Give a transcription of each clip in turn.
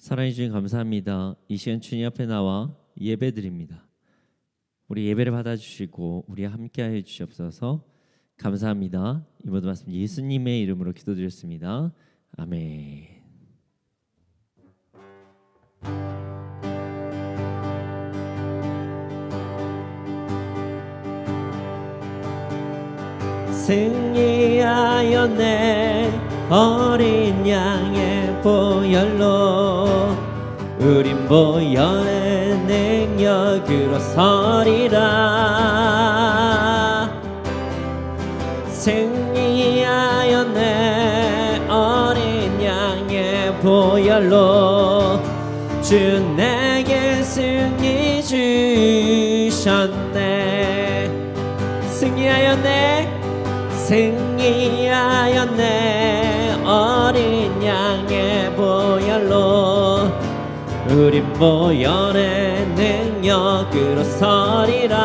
사랑해 주님 감사합니다. 이 시간 주님 앞에 나와 예배드립니다. 우리 예배를 받아주시고 우리와 함께하여 주시옵소서. 감사합니다. 이 모든 말씀 예수님의 이름으로 기도드렸습니다. 아멘. 승리하였네 어린 양의 보혈로 우린 보혈의 능력으로 서리라. 승리하였네 어린 양의 보혈로 주 내게 승리 주셨네. 승리하였네 승리하였네 어린 양의 보혈로 우린 보혈의 능력으로 서리라.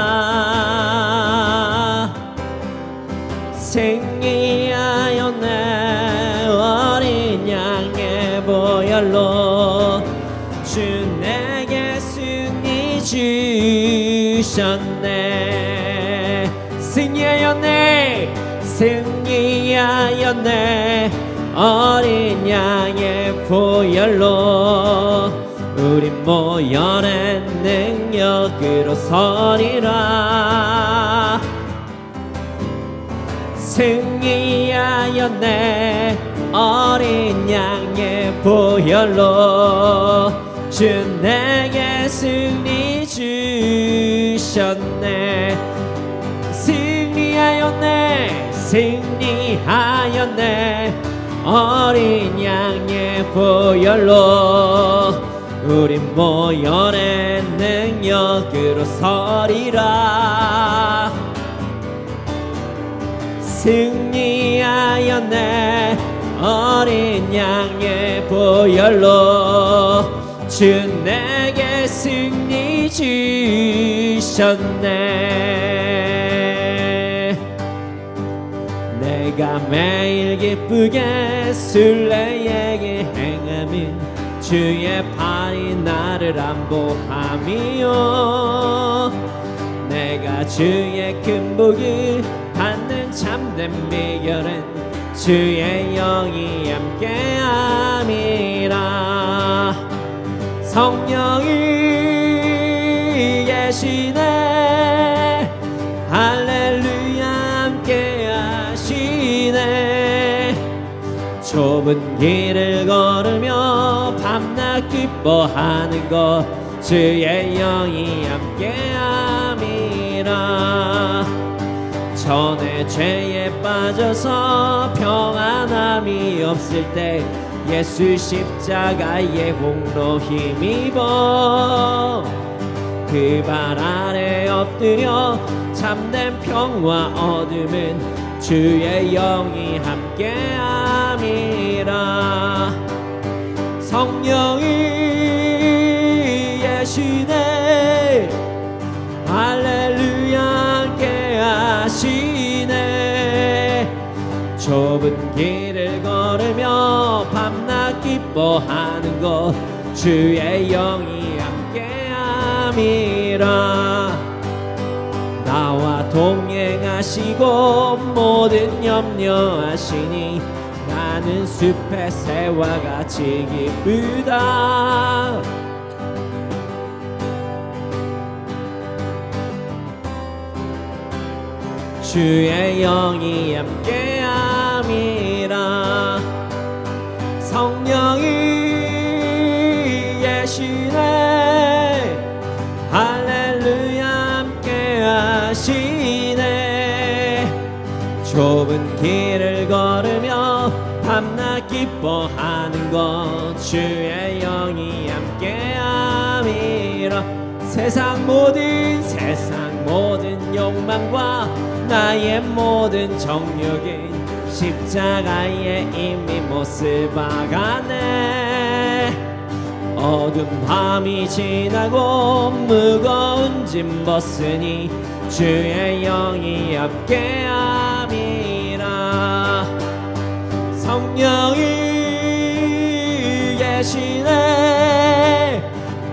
승리하였네 어린 양의 보혈로 주 내게 승리 주셨네. 승리하였네 승리하였네 어린 양의 보혈로 우린 보혈의 능력으로 서리라. 승리하였네 어린 양의 보혈로 주 내게 승리 주셨네. 승리하였네 승리하였네 어린 양의 보혈로 우린 보혈의 능력으로 서리라. 승리하였네 어린 양의 보혈로 주 내게 승리 주셨네. 내가 매일 기쁘게 순례에게 행함은 주의 팔이 나를 안보함이요. 내가 주의 큰 복을 받는 참된 비결은 주의 영이 함께함이라. 성령이 계시네 할렐루야 함께하시네. 좁은 길을 걸으며 밤낮 기뻐하는 것 주의 영이 함께함이라. 전에 죄에 빠져서 평안함이 없을 때 예수 십자가의 공로 힘입어 그 발 아래 엎드려 참된 평화 얻음은 주의 영이 함께함이라. 성령이 계시네 할렐루야 함께하시네. 좁은 길을 걸으며 밤낮 기뻐하는 것 주의 영이 함께함이라. 나와 동행하시고 모든 염려하시니 나는 숲의 새와 같이 기쁘다. 주의 영이 함께함이라. 성령이 계시네 할렐루야 함께하시네. 좁은 길을 걸으며 밤낮 기뻐하는 것 주의 영이 함께함이라. 세상 모든 욕망과 나의 모든 정욕은 십자가에 이미 못을 박았네. 어두운 밤이 지나고 무거운 짐 벗으니 주의 영이 함께함이라. 성령이 계시네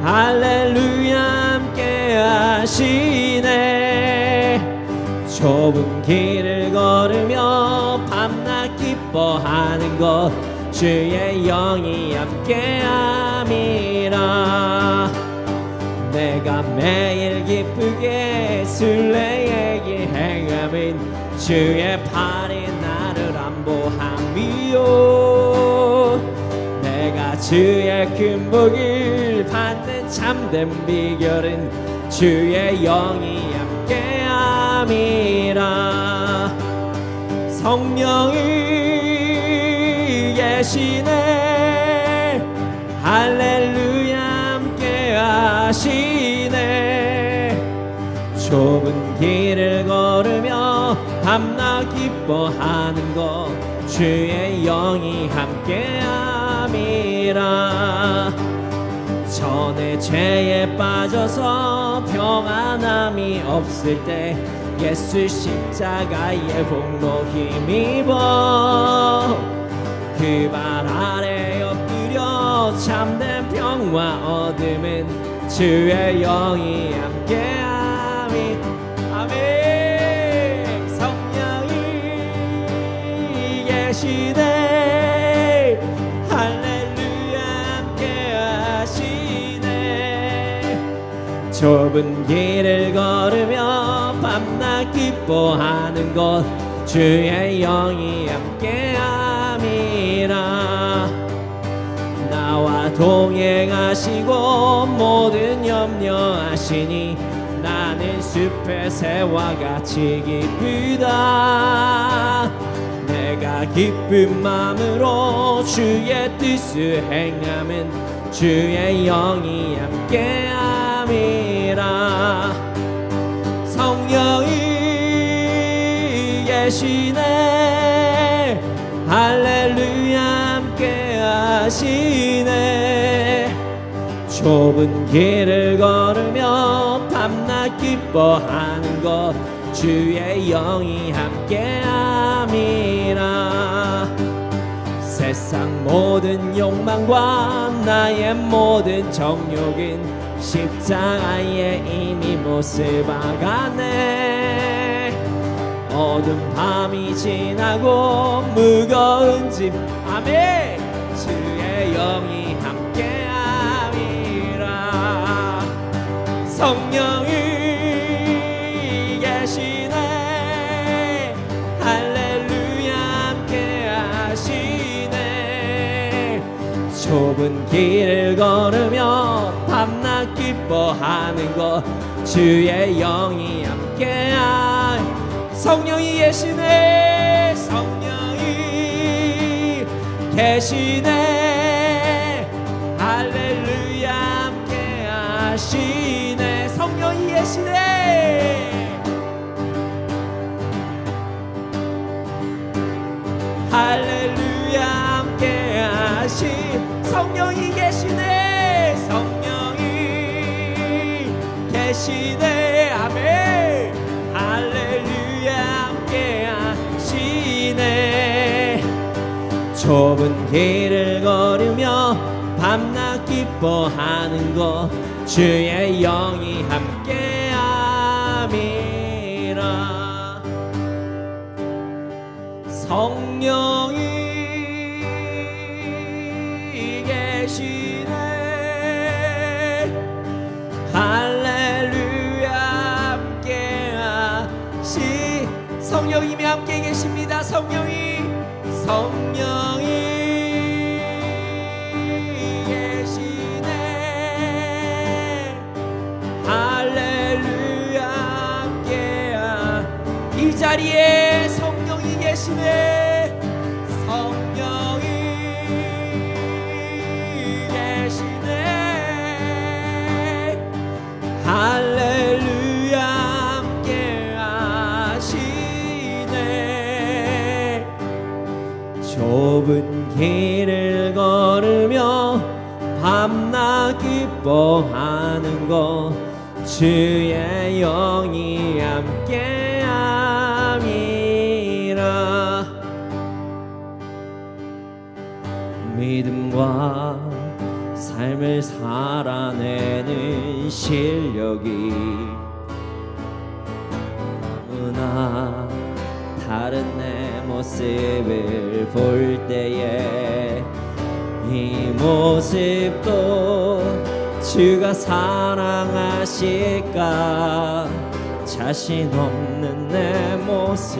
할렐루야 함께 하시네. 좁은 길을 걸으며 밤낮 기뻐하는 것 주의 영이 함께함이라. 내가 매일 기쁘게 순례의 행함은 주의 팔이 나를 안보함이요. 내가 주의 큰 복을 받는 참된 비결은 주의 영이 함께함이라. 성령이 계시네. 할렐루야 함께 하시네. 좁은 길을 걸으며 밤낮 기뻐하는 것 주의 영이 함께함이라. 전에 죄에 빠져서 평안함이 없을 때 예수 십자가의 복로 힘입어 그 발 아래 엎드려 참된 평화 얻음은 주의 영이 함께함이. 아멘. 성령이 계시네. 할렐루야 함께 하시네. 좁은 길을 걸으며 밤낮 기뻐하는 것 주의 영이 함께함이라. 나와 동행하시고 모든 염려하시니 나는 숲의 새와 같이 기쁘다. 내가 기쁜 마음으로 주의 뜻을 행함은 주의 영이 함께함이라. 성령이 계시네. 할렐루야 함께 하시네. 좁은 길을 걸으며 밤낮 기뻐하는 것 주의 영이 함께함이라. 세상 모든 욕망과 나의 모든 정욕은 십자가에 이미 못을 박았네. 어두운 밤이 지나고 무거운 짐 아멘 주의 영이 함께함이라. 성령이 계시네. 할렐루야 함께 하시네. 좁은 길을 걸으며 밤낮 기뻐하는 것 주의 영이 함께함. 성령이 계시네. 성령이 계시네. 할렐루야 함께 하시네. 성령이 계시네. 할렐루야 함께 하시. 성령이 계시네. 성령이 계시네. 아멘. 할렐루야 함께 하시네. 좁은 길을 걸으며 밤낮 기뻐하는 것 주의 영이 함께함이라. 성령이 계시네. 할렐루야 함께 하시. 성령님이 함께 계십니다. 성령이 계시네. 할렐루야 함께하. 이 자리에 성령이 계시네. 성령이 계시네. 할렐루야 함께 하시네. 좁은 길을 걸으며 밤낮 기뻐하는 것 주의 영이 함께함이라. 믿음과 삶을 살아내는 실력이 너무나 다른 내 모습을 볼 때에 이 모습도 주가 사랑하실까 자신 없는 내 모습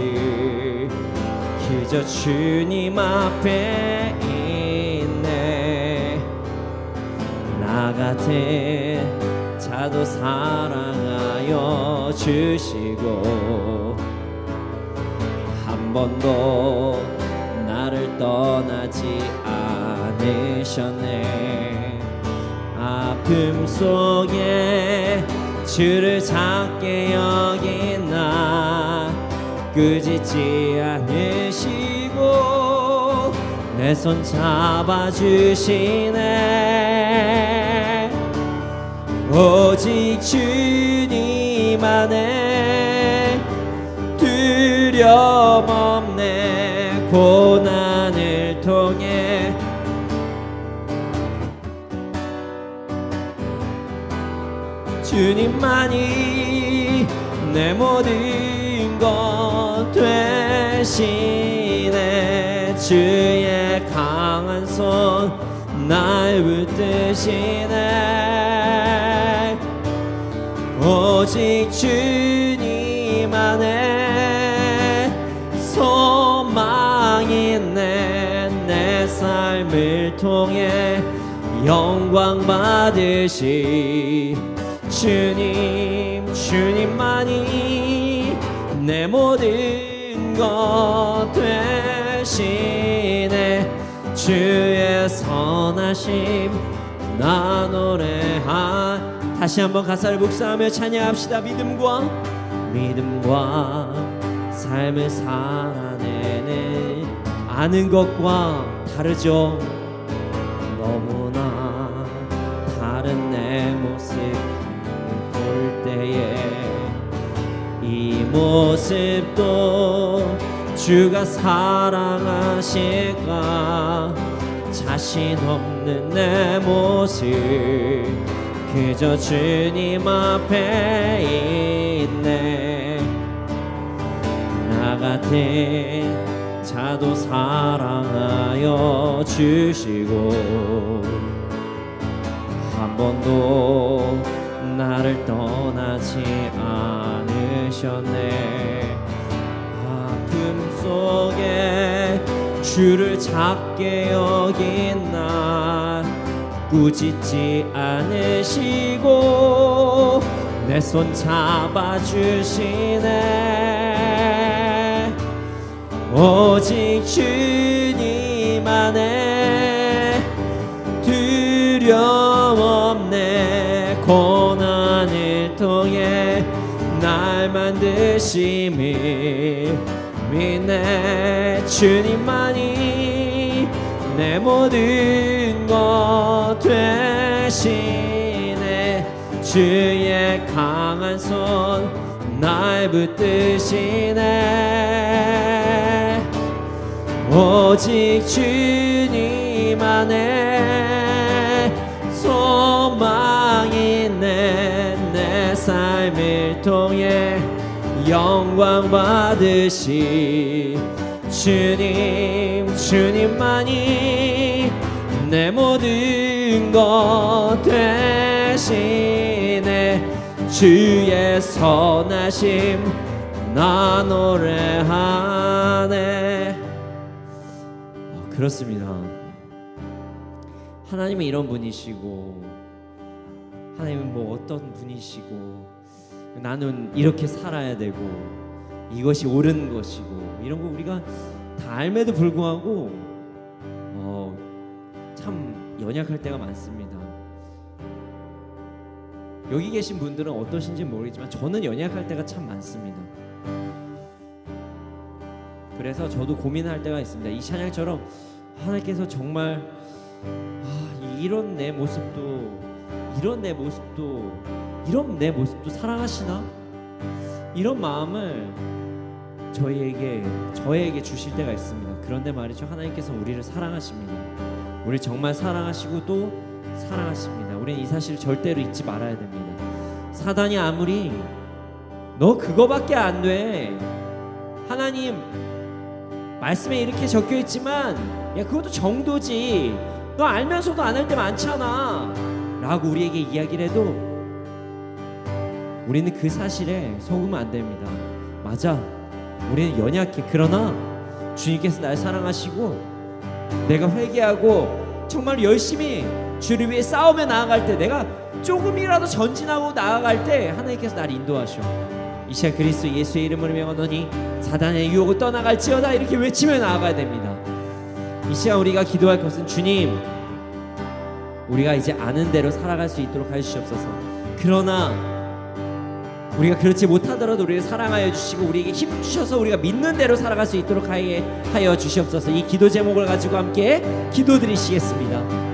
그저 주님 앞에 있네 나 같은 자도 사랑하여 주시고 한 번도 나를 떠나지 않으셨네 아픔 속에 주를 작게 여긴 나 꾸짖지 않으시고 내 손 잡아주시네 오직 주님 안에 두려움 없네 고난을 통해 주님만이 내 모든 것 되시네 주의 강한 손 날 붙드시네 오직 주님 안에 소망이 있네 내 삶을 통해 영광 받으시 주님만이 내 모든 것 되시네 주의 선하심 나 다시 한번 가사를 묵상하며 찬양합시다 믿음과 삶을 살아내는 아는 것과 다르죠 너무나 다른 내 모습 볼 때에 이 모습도 주가 사랑하실까 자신 없는 내 모습 그저 주님 앞에 있네 나 같은 자도 사랑하여 주시고 한 번도 나를 떠나지 않으셨네 아픔 속에 주를 작게 여긴 나 꾸짖지 않으시고 내 손 잡아주시네 오직 주님 안에 두려움 없네 고난을 통해 날 만드심을 믿네 주님만이 내 모든 것 되시네 주의 강한 손 날 붙드시네 오직 주님 안에 소망이 있네 내 삶을 통해 영광 받으시 주님만이 내 모든 것 되시네 주의 선하심 나 노래하네 그렇습니다 하나님은 이런 분이시고 하나님은 뭐 어떤 분이시고 나는 이렇게 살아야 되고 이것이 옳은 것이고 이런 거 우리가 다 알매도 불구하고 참 연약할 때가 많습니다. 여기 계신 분들은 어떠신지 모르겠지만 저는 연약할 때가 참 많습니다. 그래서 저도 고민할 때가 있습니다. 이 찬양처럼 하나님께서 정말 이런 내 모습도 사랑하시나? 이런 마음을 저에게 주실 때가 있습니다. 그런데 말이죠, 하나님께서 우리를 사랑하십니다. 우리 정말 사랑하시고 또 사랑하십니다. 우리는 이 사실을 절대로 잊지 말아야 됩니다. 사단이 아무리 너 그거밖에 안 돼, 하나님 말씀에 이렇게 적혀 있지만 야 그것도 정도지, 너 알면서도 안 할 때 많잖아 라고 우리에게 이야기를 해도 우리는 그 사실에 속으면 안 됩니다. 맞아, 우리는 연약해. 그러나 주님께서 날 사랑하시고 내가 회개하고 정말 열심히 주를 위해 싸우며 나아갈 때, 내가 조금이라도 전진하고 나아갈 때 하나님께서 날 인도하셔. 이 시간 그리스도 예수의 이름으로 명하노니 사단의 유혹을 떠나갈지어다, 이렇게 외치며 나아가야 됩니다. 이 시간 우리가 기도할 것은, 주님 우리가 이제 아는 대로 살아갈 수 있도록 해주시옵소서. 그러나 우리가 그렇지 못하더라도 우리를 사랑하여 주시고 우리에게 힘 주셔서 우리가 믿는 대로 살아갈 수 있도록 하여 주시옵소서. 이 기도 제목을 가지고 함께 기도드리시겠습니다.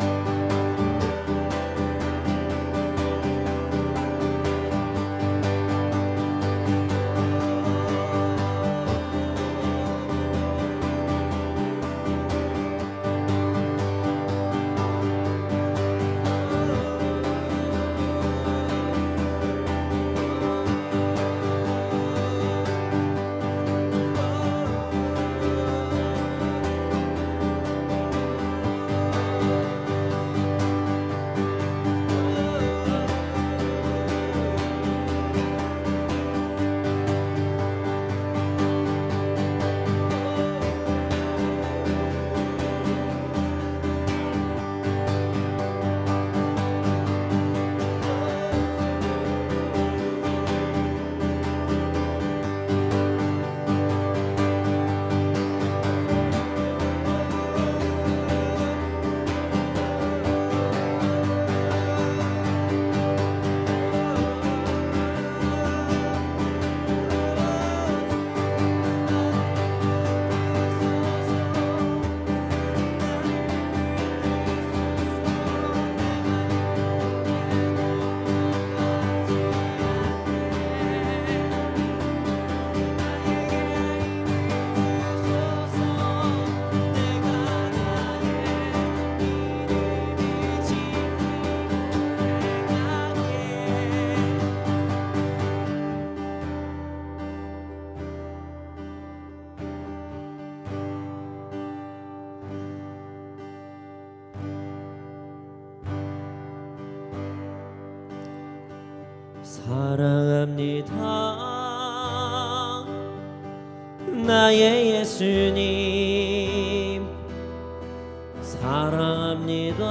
사랑합니다 나의 예수님, 사랑합니다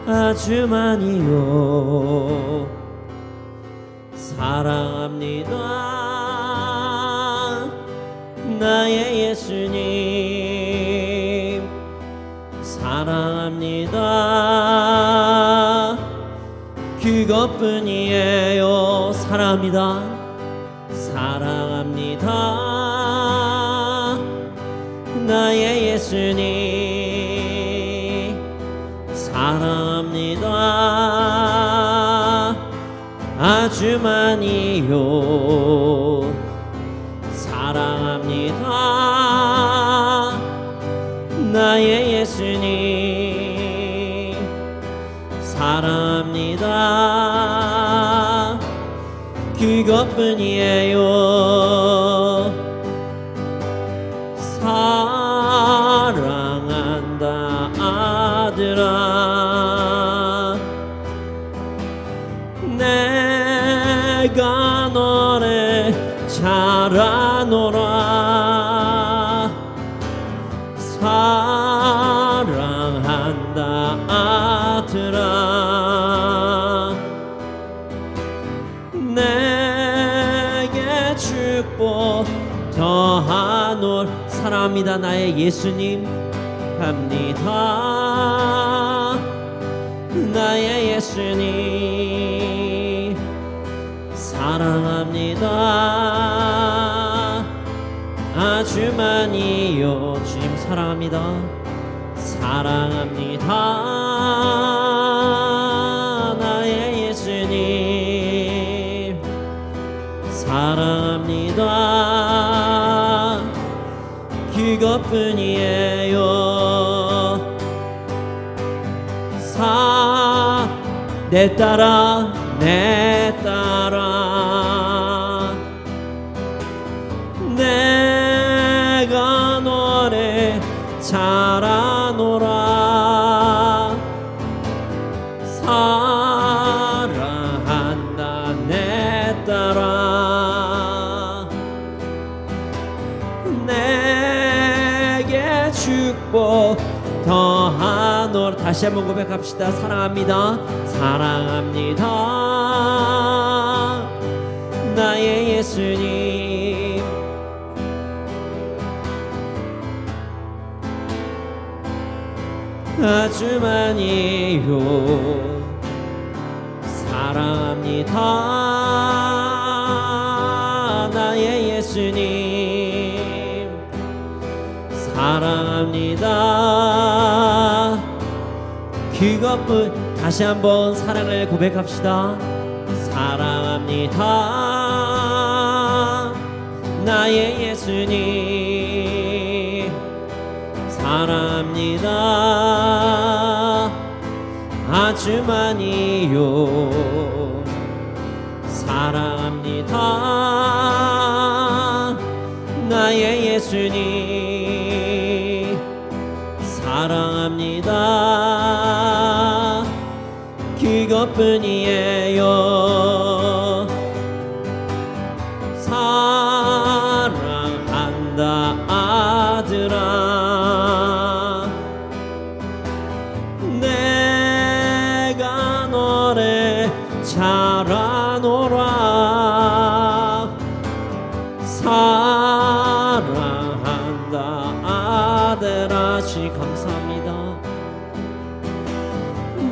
아주 많이요. 사랑합니다 나의 예수님, 사랑합니다 그것뿐이에요. 사랑합니다 사랑합니다 나의 예수님, 사랑합니다 아주 많이요. 사랑합니다 나의 예수님, 사랑합니다 그것뿐이에요. 사랑한다 아들아, 내가 너를 잘 아노라. 사랑한다 아들아, 내게 축복 더하노라. 사랑합니다 나의 예수님, 합니다 나의 예수님, 사랑합니다 아주 많이요. 주님 사랑합니다 사랑합니다 나의 예수님, 사랑합니다 그것뿐이에요. 내 딸아 내 딸아 내가 너를 잘 아노라 사랑한다 내 딸아 내게 축복 더하노라. 다시 한번 고백합시다. 사랑합니다 사랑합니다 나의 예수님 아주 많이요 사랑합니다 나의 예수님 사랑합니다 그것뿐. 다시 한번 사랑을 고백합시다. 사랑합니다 나의 예수님 사랑합니다 아주 많이요 사랑합니다 나의 예수님 사랑합니다 그것뿐이에요 사랑한다 아들아 내가 너를 잘 아노라 사랑한다 아들아 주님 감사합니다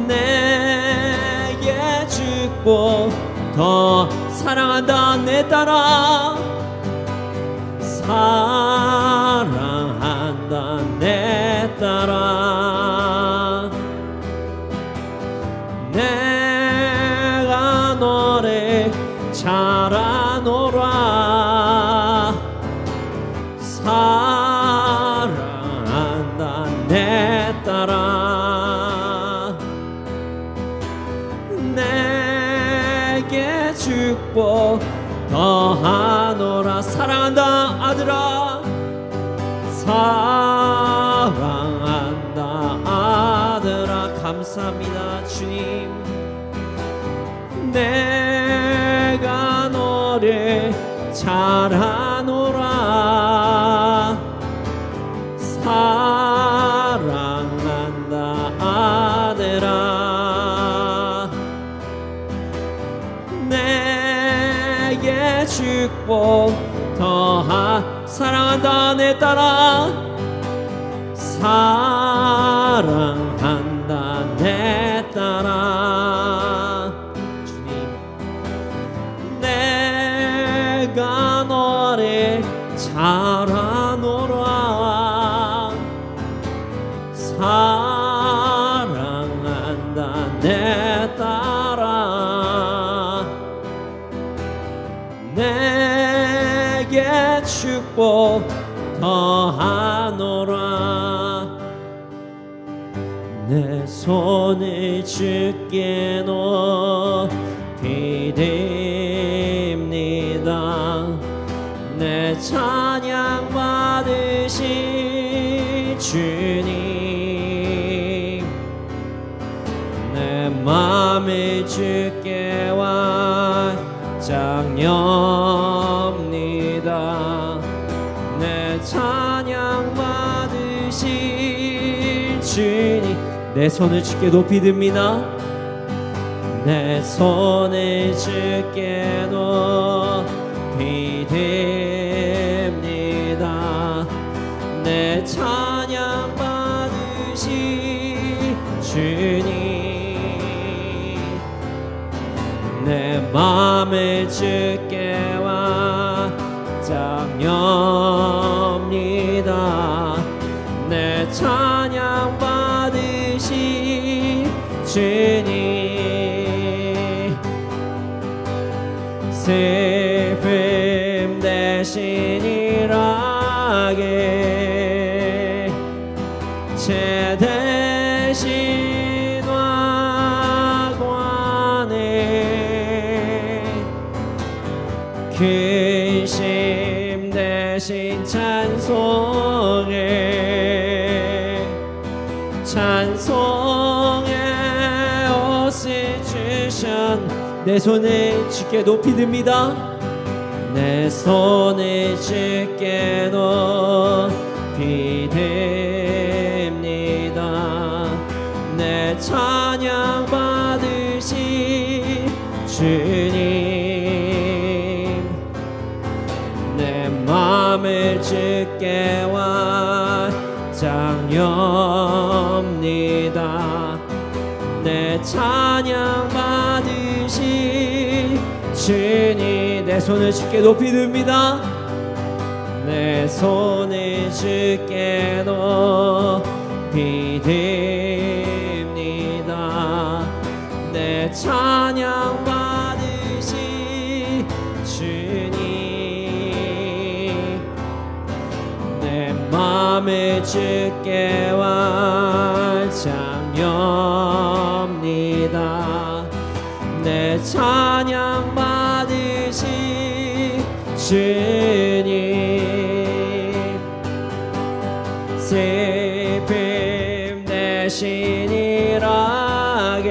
내게 축복 더 사랑한다 내 딸아 사랑한다 내 딸아 내가 너를 잘 아노라 사랑한다 내 딸아 내게 축복 더하노라 사랑한다 아들아 사랑한다 아들아 감사합니다 주님 내가 너를 잘 아노라 사랑한다 아들아 내게 축복 더하 사랑한다 내 딸아 사랑한다 내 딸아 주님 내가 너를 잘 아노라 사랑한다 내 딸아 내게 축복 더하노라 내 손을 주께 높이 듭니다 내 찬양 받으실 주님 내 맘을 주께 완장엽니다 내 찬양 받으실 주님 내 손을 주께 높이 듭니다 내 손을 주께 높이 듭니다 내 찬양 받으실 주님 내 맘을 주께 완장엽니다 내 찬양 받으실 주님 슬픔 대신 일하게 죄 대신 화과 근심 대신 찬송해 옷을 주셨 내 손을 주께 높이 듭니다 내 손을 주께 높이 듭니다 내 찬양 받으시 주님 내 맘을 주께 완장엽니다 내 찬양 받으시 주님 내 손을 주께 높이 듭니다 내 손을 주께 높이 듭니다 내 찬양 받으시 주님 내 맘을 주께 완장엽니다 내 찬양 받으시 주님 슬픔 대신 일하게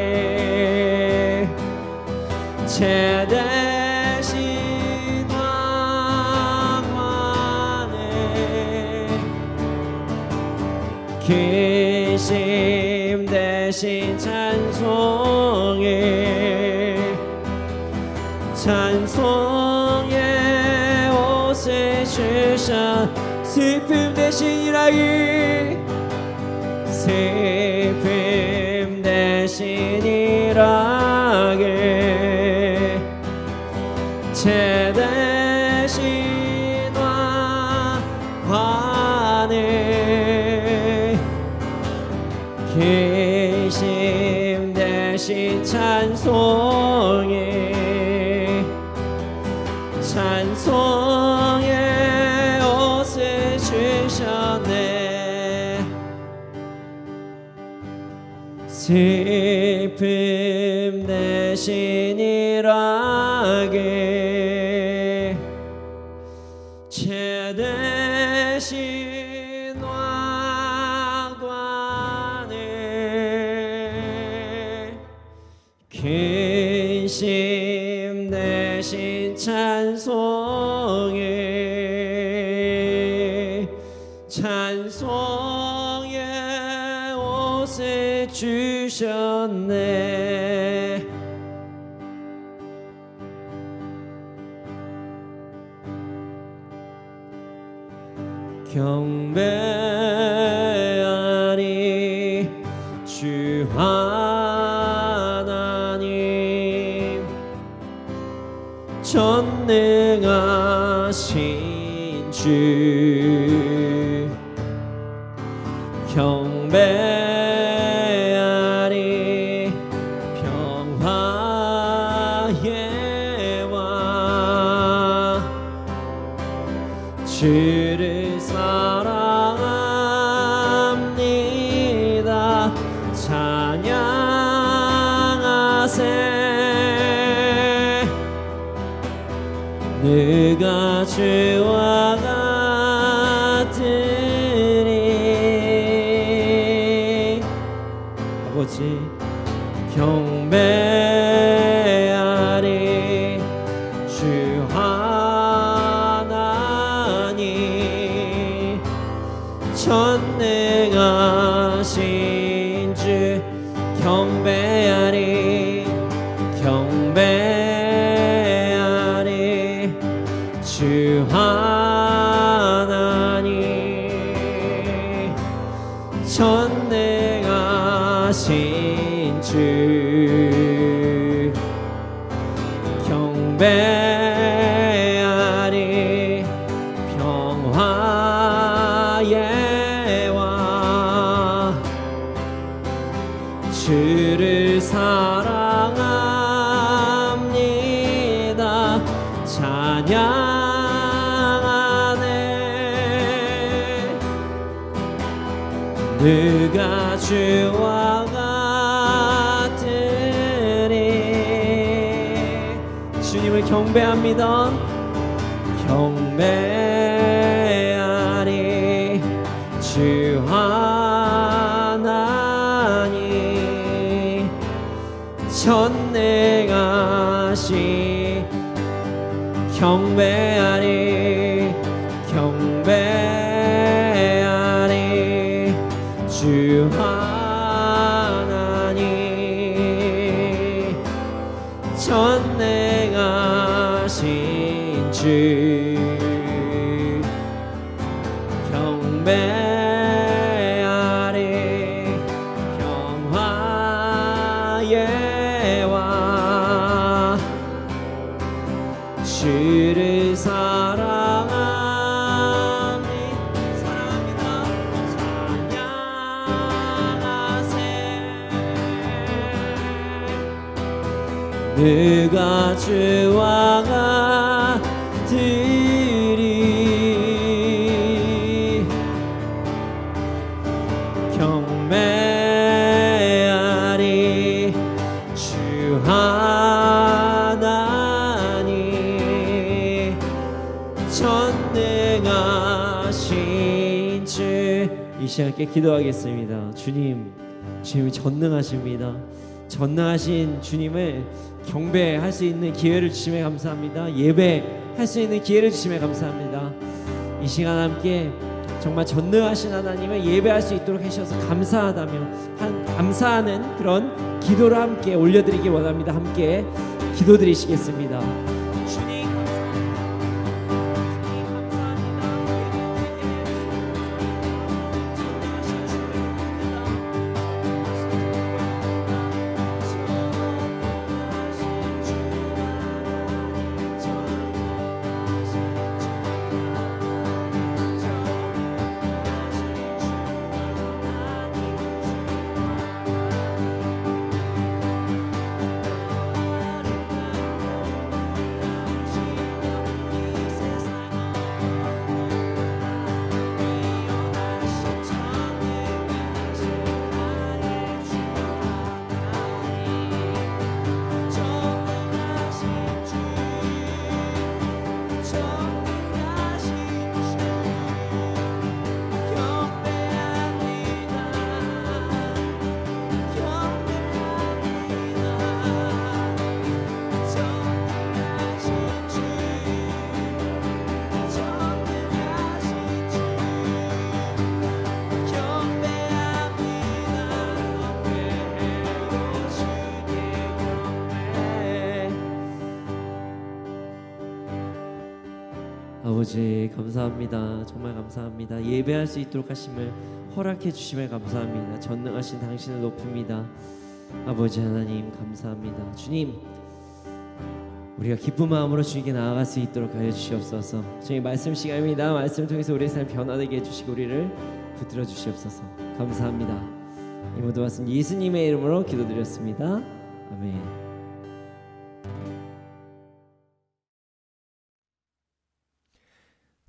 죄 대신 왕관에 근심 대신 찬송의 옷을 주셔 슬픔 대신 일하기 슬픔 대신 일하게 죄 대신 왕관에 근심 대신 찬송의 옷을 주셨네 슬픔 대신 일하게 죄 대신 왕관에 근심 대신 찬송의 옷을 주셨네 경배하리 주 하나님 전능하신 주 경배하리 평화의 왕 주를 사랑합니다 찬양하세 누가 주와 같으리 아버지 경배하리 주 하나님 전능하신 주 경배하리 주 하나님 전능하신 주 경배하리 평화의 왕 주를 사랑합니다 찬양하네 누가 주와 같으리 주님을 경배합니다 경배하리 주 하나님 전능하시 경배하리 경배하리 주 하나님 전능하신 주 경배하리 평화의 왕 주를 사랑합니다 찬양하세 누가 주와 같으리 경배하리 주 하나님 전능하신 주. 이 시간께 기도하겠습니다. 주님이 전능하십니다. 전능하신 주님을 경배할 수 있는 기회를 주심에 감사합니다. 예배할 수 있는 기회를 주심에 감사합니다. 이 시간 함께 정말 전능하신 하나님을 예배할 수 있도록 하셔서 감사하는 그런 기도를 함께 올려드리기 원합니다. 함께 기도드리시겠습니다. 주님 아버지 감사합니다. 정말 감사합니다. 예배할 수 있도록 하심을 허락해 주심에 감사합니다. 전능하신 당신을 높입니다. 아버지 하나님 감사합니다. 주님 우리가 기쁜 마음으로 주님께 나아갈 수 있도록 하여 주시옵소서. 주님 말씀 시간입니다. 말씀을 통해서 우리의 삶 변화되게 해주시고 우리를 붙들어 주시옵소서. 감사합니다. 이 모든 말씀 예수님의 이름으로 기도드렸습니다. 아멘.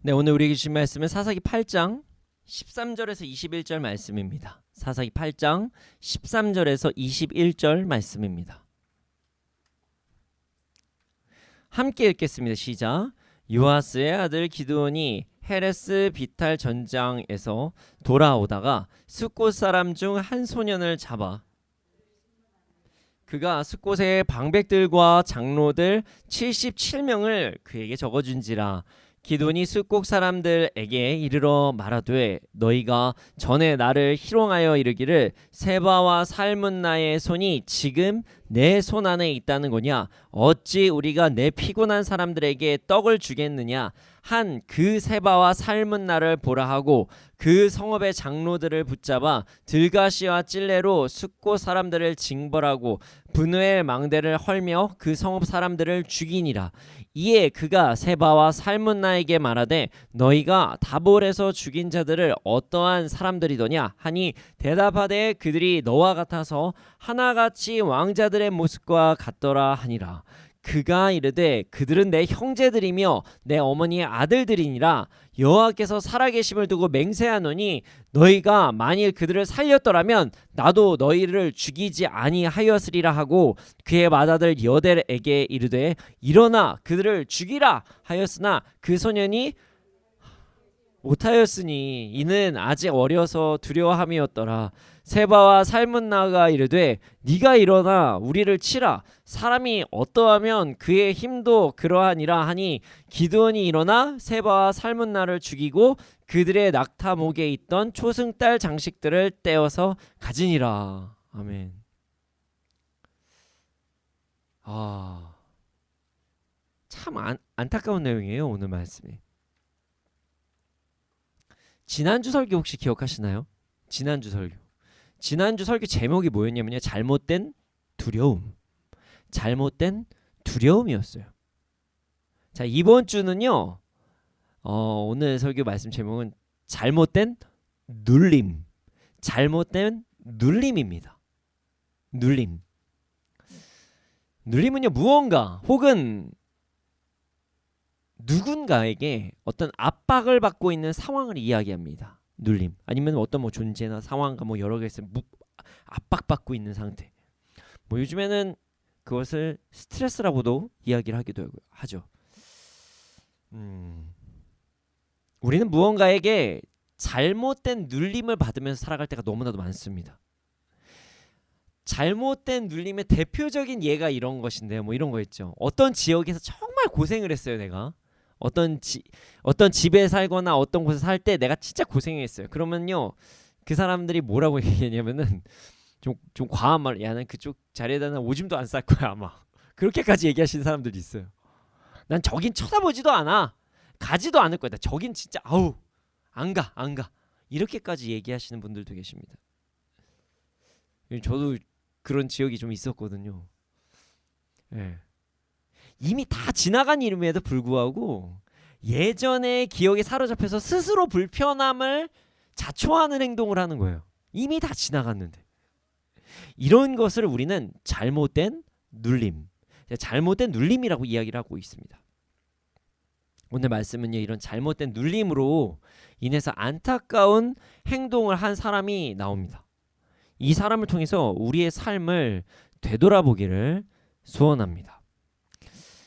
네, 오늘 우리에게 주신 말씀은 사사기 8장 13절에서 21절 말씀입니다. 사사기 8장 13절에서 21절 말씀입니다. 함께 읽겠습니다. 시작. 요아스의 아들 기드온이 헤레스 비탈 전장에서 돌아오다가 숫곳 사람 중 한 소년을 잡아 그가 숫곳의 방백들과 장로들 77명을 그에게 적어준지라. 기드온이 숫곳 사람들에게 이르러 말하되 너희가 전에 나를 희롱하여 이르기를 세바와 살문나의 손이 지금 내 손 안에 있다는 거냐? 어찌 우리가 내 피곤한 사람들에게 떡을 주겠느냐? 한 그 세바와 살문나를 보라 하고 그 성읍의 장로들을 붙잡아 들가시와 찔레로 숫곳 사람들을 징벌하고 분노의 망대를 헐며 그 성읍 사람들을 죽이니라. 이에 그가 세바와 살문나에게 말하되 너희가 다볼에서 죽인 자들을 어떠한 사람들이더냐 하니 대답하되 그들이 너와 같아서 하나같이 왕자들의 모습과 같더라 하니라. 그가 이르되 그들은 내 형제들이며 내 어머니의 아들들이니라. 여호와께서 살아계심을 두고 맹세하노니 너희가 만일 그들을 살렸더라면 나도 너희를 죽이지 아니하였으리라 하고 그의 맏아들 여델에게 이르되 일어나 그들을 죽이라 하였으나 그 소년이 못하였으니 이는 아직 어려서 두려워함이었더라. 세바와 살문나가 이르되 네가 일어나 우리를 치라. 사람이 어떠하면 그의 힘도 그러하니라 하니 기드온이 일어나 세바와 살문나를 죽이고 그들의 낙타목에 있던 초승달 장식들을 떼어서 가지니라. 아멘. 참 안타까운 내용이에요, 오늘 말씀이. 지난주 설교 혹시 기억하시나요? 지난주 설교 제목이 뭐였냐면요, 잘못된 두려움. 잘못된 두려움이었어요. 자, 이번 주는요, 오늘 설교 말씀 제목은 잘못된 눌림. 잘못된 눌림입니다. 눌림은요, 무언가 혹은 누군가에게 어떤 압박을 받고 있는 상황을 이야기합니다. 눌림. 아니면 어떤 존재나 상황과 여러 개 있으면 압박받고 있는 상태. 요즘에는 그것을 스트레스라고도 이야기를 하기도 하죠. 우리는 무언가에게 잘못된 눌림을 받으면서 살아갈 때가 너무나도 많습니다. 잘못된 눌림의 대표적인 예가 이런 것인데요. 이런 거 있죠. 어떤 지역에서 정말 고생을 했어요, 내가. 어떤 집에 살거나 어떤 곳에 살 때 내가 진짜 고생했어요. 그러면요, 그 사람들이 뭐라고 얘기하냐면은 좀 과한 말, 야, 난 그쪽 자리에다 난 오줌도 안 쌀 거야 아마. 그렇게까지 얘기하시는 사람들이 있어요. 난 저긴 쳐다보지도 않아. 가지도 않을 거야. 나 저긴 진짜 안 가. 이렇게까지 얘기하시는 분들도 계십니다. 저도 그런 지역이 좀 있었거든요. 네. 이미 다 지나간 일임에도 불구하고 예전의 기억에 사로잡혀서 스스로 불편함을 자초하는 행동을 하는 거예요. 이미 다 지나갔는데. 이런 것을 우리는 잘못된 눌림, 잘못된 눌림이라고 이야기를 하고 있습니다. 오늘 말씀은요, 이런 잘못된 눌림으로 인해서 안타까운 행동을 한 사람이 나옵니다. 이 사람을 통해서 우리의 삶을 되돌아보기를 소원합니다.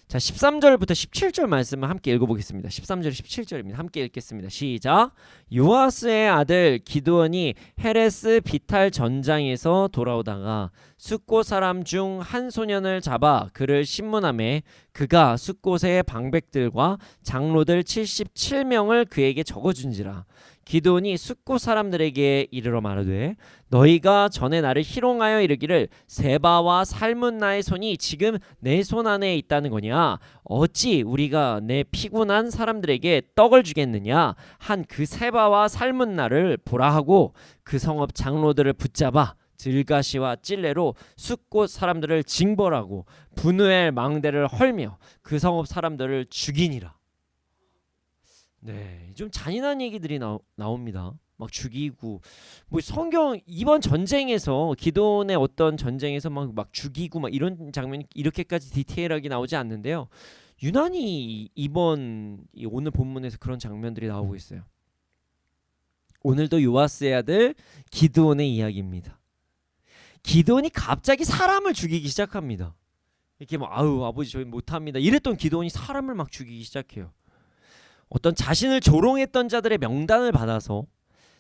자, 13절부터 17절 말씀을 함께 읽어보겠습니다. 13절 17절입니다. 함께 읽겠습니다. 시작. 요아스의 아들 기드온이 헤레스 비탈 전장에서 돌아오다가 숫곳 사람 중 한 소년을 잡아 그를 신문하매 그가 숫곳의 방백들과 장로들 77명을 그에게 적어준지라. 기드온이 숫곳 사람들에게 이르러 말하되 너희가 전에 나를 희롱하여 이르기를 세바와 살문나의 손이 지금 내 손 안에 있다는 거냐? 어찌 우리가 내 피곤한 사람들에게 떡을 주겠느냐? 한 그 세바와 살문나를 보라 하고 그 성읍 장로들을 붙잡아 들가시와 찔레로 숫곳 사람들을 징벌하고 분우엘 망대를 헐며 그 성읍 사람들을 죽이니라. 네, 좀 잔인한 얘기들이 나옵니다. 막 죽이고, 성경 이번 전쟁에서 기드온의 어떤 전쟁에서 막 죽이고 막 이런 장면이 이렇게까지 디테일하게 나오지 않는데요. 유난히 오늘 본문에서 그런 장면들이 나오고 있어요. 오늘도 요아스의 아들 기드온의 이야기입니다. 기드온이 갑자기 사람을 죽이기 시작합니다. 이렇게 아버지 저희 못합니다 이랬던 기드온이 사람을 막 죽이기 시작해요. 어떤 자신을 조롱했던 자들의 명단을 받아서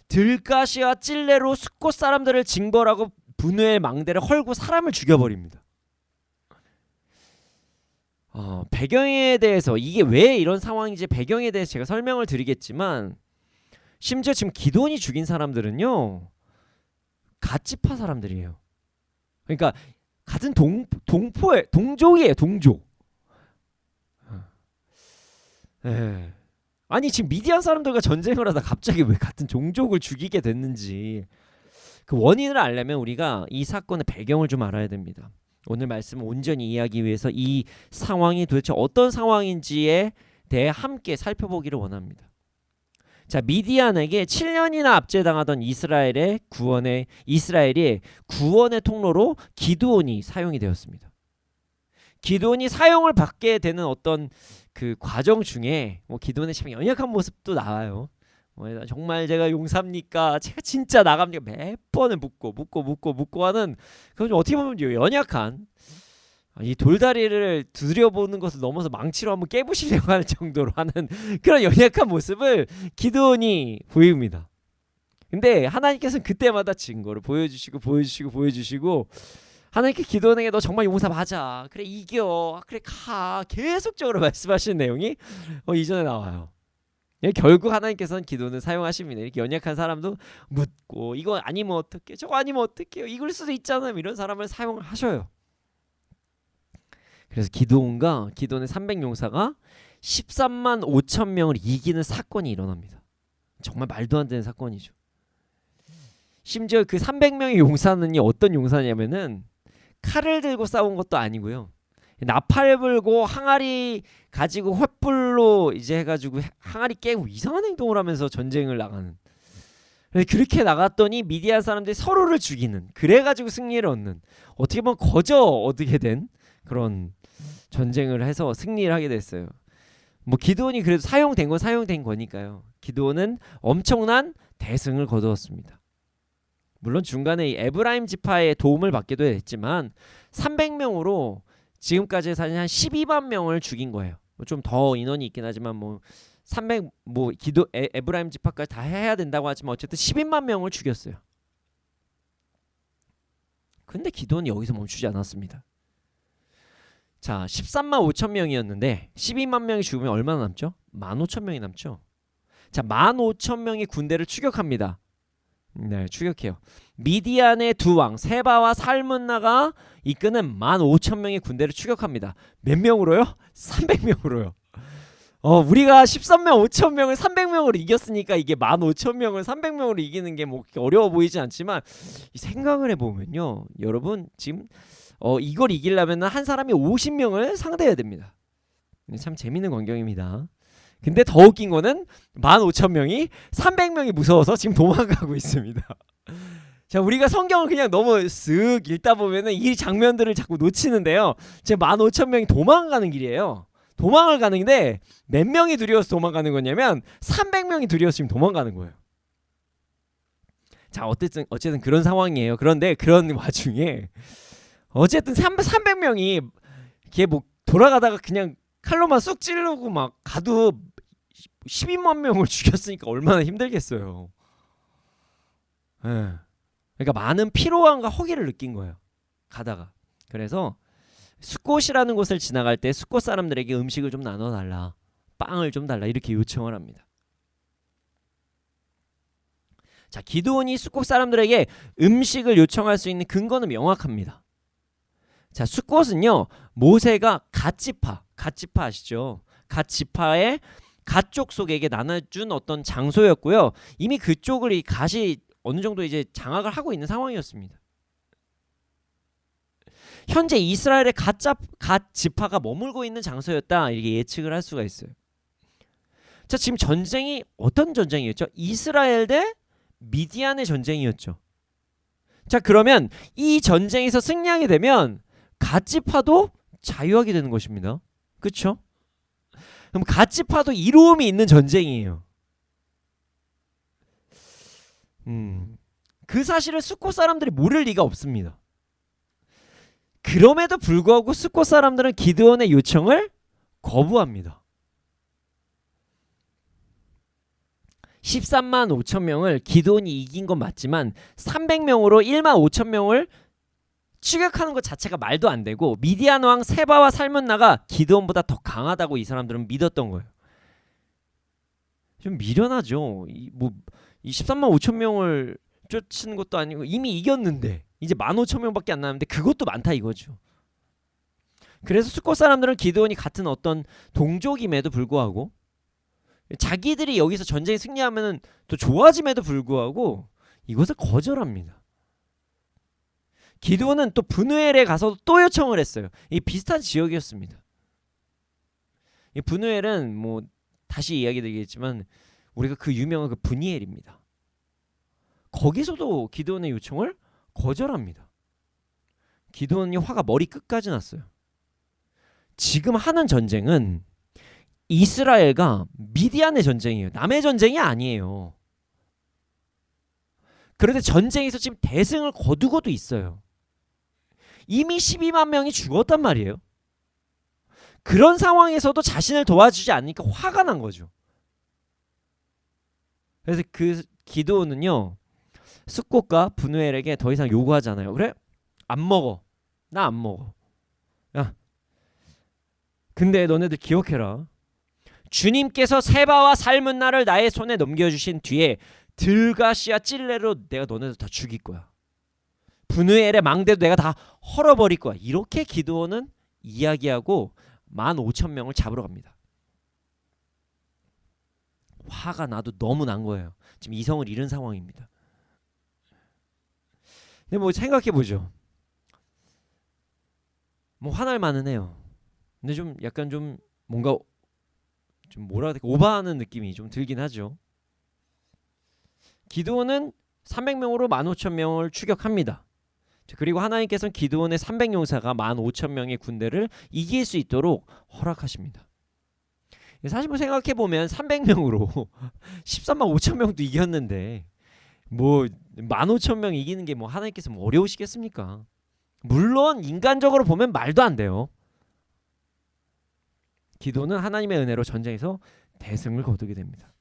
들가시와 찔레로 숫곳 사람들을 징벌하고 분우의 망대를 헐고 사람을 죽여버립니다. 배경에 대해서 이게 왜 이런 상황인지 배경에 대해서 제가 설명을 드리겠지만, 심지어 지금 기드온이 죽인 사람들은요, 갓지파 사람들이에요. 그러니까 같은 동족이에요. 동족. 네. 아니 지금 미디안 사람들과 전쟁을 하다 갑자기 왜 같은 종족을 죽이게 됐는지 그 원인을 알려면 우리가 이 사건의 배경을 좀 알아야 됩니다. 오늘 말씀을 온전히 이해하기 위해서 이 상황이 도대체 어떤 상황인지에 대해 함께 살펴보기를 원합니다. 자, 미디안에게 7년이나 압제당하던 이스라엘이 구원의 통로로 기드온이 사용이 되었습니다. 기도원이 사용을 받게 되는 어떤 그 과정 중에 뭐 기도원의 참 연약한 모습도 나와요. 정말 제가 용사입니까? 제가 진짜 나갑니까? 몇 번을 묻고 하는 그건 어떻게 보면 연약한 이 돌다리를 두드려보는 것을 넘어서 망치로 한번 깨부시려고 하는 정도로 하는 그런 연약한 모습을 기드온이 보입니다. 근데 하나님께서는 그때마다 증거를 보여주시고 하나님께 기드온에게 너 정말 용사 맞아. 그래 이겨. 그래 가. 계속적으로 말씀하시는 내용이 이전에 나와요. 결국 하나님께서는 기도는 사용하십니다. 이렇게 연약한 사람도 묻고 이거 아니면 어떡해 저거 아니면 어떡해요 이길 수도 있잖아요. 이런 사람을 사용하셔요. 그래서 기드온과 기드온의 300용사가 13만 5천 명을 이기는 사건이 일어납니다. 정말 말도 안 되는 사건이죠. 심지어 그 300명의 용사는 어떤 용사냐면은 칼을 들고 싸운 것도 아니고요. 나팔 불고 항아리 가지고 횃불로 이제 해가지고 항아리 깨고 이상한 행동을 하면서 전쟁을 나가는. 그렇게 나갔더니 미디안 사람들이 서로를 죽이는. 그래가지고 승리를 얻는. 어떻게 보면 거저 얻게 된 그런 전쟁을 해서 승리를 하게 됐어요. 뭐 기드온이 그래도 사용된 건 사용된 거니까요. 기드온은 엄청난 대승을 거두었습니다. 물론 중간에 이 에브라임 지파의 도움을 받기도 했지만 300명으로 지금까지 해서 한 12만 명을 죽인 거예요. 좀 더 인원이 있긴 하지만 뭐 300 뭐 에브라임 지파까지 다 해야 된다고 하지만 어쨌든 12만 명을 죽였어요. 근데 기드온이 여기서 멈추지 않았습니다. 자, 13만 5천 명이었는데 12만 명이 죽으면 얼마나 남죠? 15,000명이 남죠. 자, 15,000명의 군대를 추격합니다. 네, 추격해요. 미디안의 두 왕 세바와 살문나가 이끄는 15,000명의 군대를 추격합니다. 몇 명으로요? 300명으로요. 우리가 13만 5천 명을 300명으로 이겼으니까 이게 15,000명을 300명으로 이기는 게 뭐 어려워 보이지 않지만 생각을 해보면요, 여러분 지금 이걸 이기려면 한 사람이 50명을 상대해야 됩니다. 참 재밌는 광경입니다. 근데 더 웃긴 거는 15,000명이 300명이 무서워서 지금 도망가고 있습니다. 자, 우리가 성경을 그냥 너무 쓱 읽다 보면은 이 장면들을 자꾸 놓치는데요. 지금 15,000명이 도망가는 길이에요. 도망을 가는데 몇 명이 두려워서 도망가는 거냐면 300명이 두려워서 지금 도망가는 거예요. 자, 어쨌든 그런 상황이에요. 그런데 그런 와중에 어쨌든 300명이 이렇게 뭐 돌아가다가 그냥 칼로만 쑥 찌르고 막 가도 12만 명을 죽였으니까 얼마나 힘들겠어요. 그러니까 많은 피로함과 허기를 느낀 거예요. 가다가. 그래서 숫곳이라는 곳을 지나갈 때 숫곳 사람들에게 음식을 좀 나눠달라, 빵을 좀 달라 이렇게 요청을 합니다. 자, 기드온이 숫곳 사람들에게 음식을 요청할 수 있는 근거는 명확합니다. 자, 숫곳은요, 모세가 갓지파 아시죠? 갓지파의 갓 족속에게 나눠준 어떤 장소였고요. 이미 그쪽을 이 갓이 어느 정도 이제 장악을 하고 있는 상황이었습니다. 현재 이스라엘의 갓 지파가 머물고 있는 장소였다, 이렇게 예측을 할 수가 있어요. 자, 지금 전쟁이 어떤 전쟁이었죠? 이스라엘 대 미디안의 전쟁이었죠. 자, 그러면 이 전쟁에서 승리하게 되면 갓 지파도 자유하게 되는 것입니다. 그렇죠? 그럼 갓 지파도 이로움이 있는 전쟁이에요. 그 사실을 숫곳 사람들이 모를 리가 없습니다. 그럼에도 불구하고 숫곳 사람들은 기드온의 요청을 거부합니다. 13만 5천 명을 기드온이 이긴 건 맞지만 300명으로 1만 5천 명을 추격하는 것 자체가 말도 안 되고, 미디안 왕 세바와 살문나가 기드온보다 더 강하다고 이 사람들은 믿었던 거예요. 좀 미련하죠. 이 13만 5천 명을 쫓는 것도 아니고 이미 이겼는데 이제 15,000명밖에 안 남았는데 그것도 많다 이거죠. 그래서 숫곳 사람들은 기드온이 같은 어떤 동족임에도 불구하고, 자기들이 여기서 전쟁에 승리하면은 또 좋아짐에도 불구하고 이것을 거절합니다. 기드온은 또 브누엘에 가서 또 요청을 했어요. 이 비슷한 지역이었습니다. 이 브누엘은 뭐 다시 이야기 드리겠지만 우리가 그 유명한 그 브니엘입니다. 거기서도 기드온의 요청을 거절합니다. 기드온이 화가 머리 끝까지 났어요. 지금 하는 전쟁은 이스라엘과 미디안의 전쟁이에요. 남의 전쟁이 아니에요. 그런데 전쟁에서 지금 대승을 거두고도 있어요. 이미 12만 명이 죽었단 말이에요. 그런 상황에서도 자신을 도와주지 않으니까 화가 난 거죠. 그래서 그 기드온은요, 숫곳과 분우엘에게 더 이상 요구하잖아요. 그래? 안 먹어. 나 안 먹어. 야, 근데 너네들 기억해라. 주님께서 세바와 살문나를 나의 손에 넘겨주신 뒤에 들가시와 찔레로 내가 너네들 다 죽일 거야. 분우엘의 망대도 내가 다 헐어버릴 거야. 이렇게 기드온은 이야기하고 15,000명을 잡으러 갑니다. 화가 나도 너무 난 거예요. 지금 이성을 잃은 상황입니다. 근데 뭐 생각해보죠. 뭐 화날 만은 해요. 근데 좀 약간 좀 뭔가 좀 뭐라 해야 될까, 오버하는 느낌이 좀 들긴 하죠. 기드온은 300명으로 15,000명을 추격합니다. 그리고 하나님께서는 기드온의 300용사가 15,000명의 군대를 이길 수 있도록 허락하십니다. 사실 뭐 생각해보면 300명으로 13만 5천 명도 이겼는데 뭐 15,000명 이기는 게 뭐 하나님께서 뭐 어려우시겠습니까? 물론 인간적으로 보면 말도 안 돼요. 기도는 하나님의 은혜로 전쟁에서 대승을 거두게 됩니다.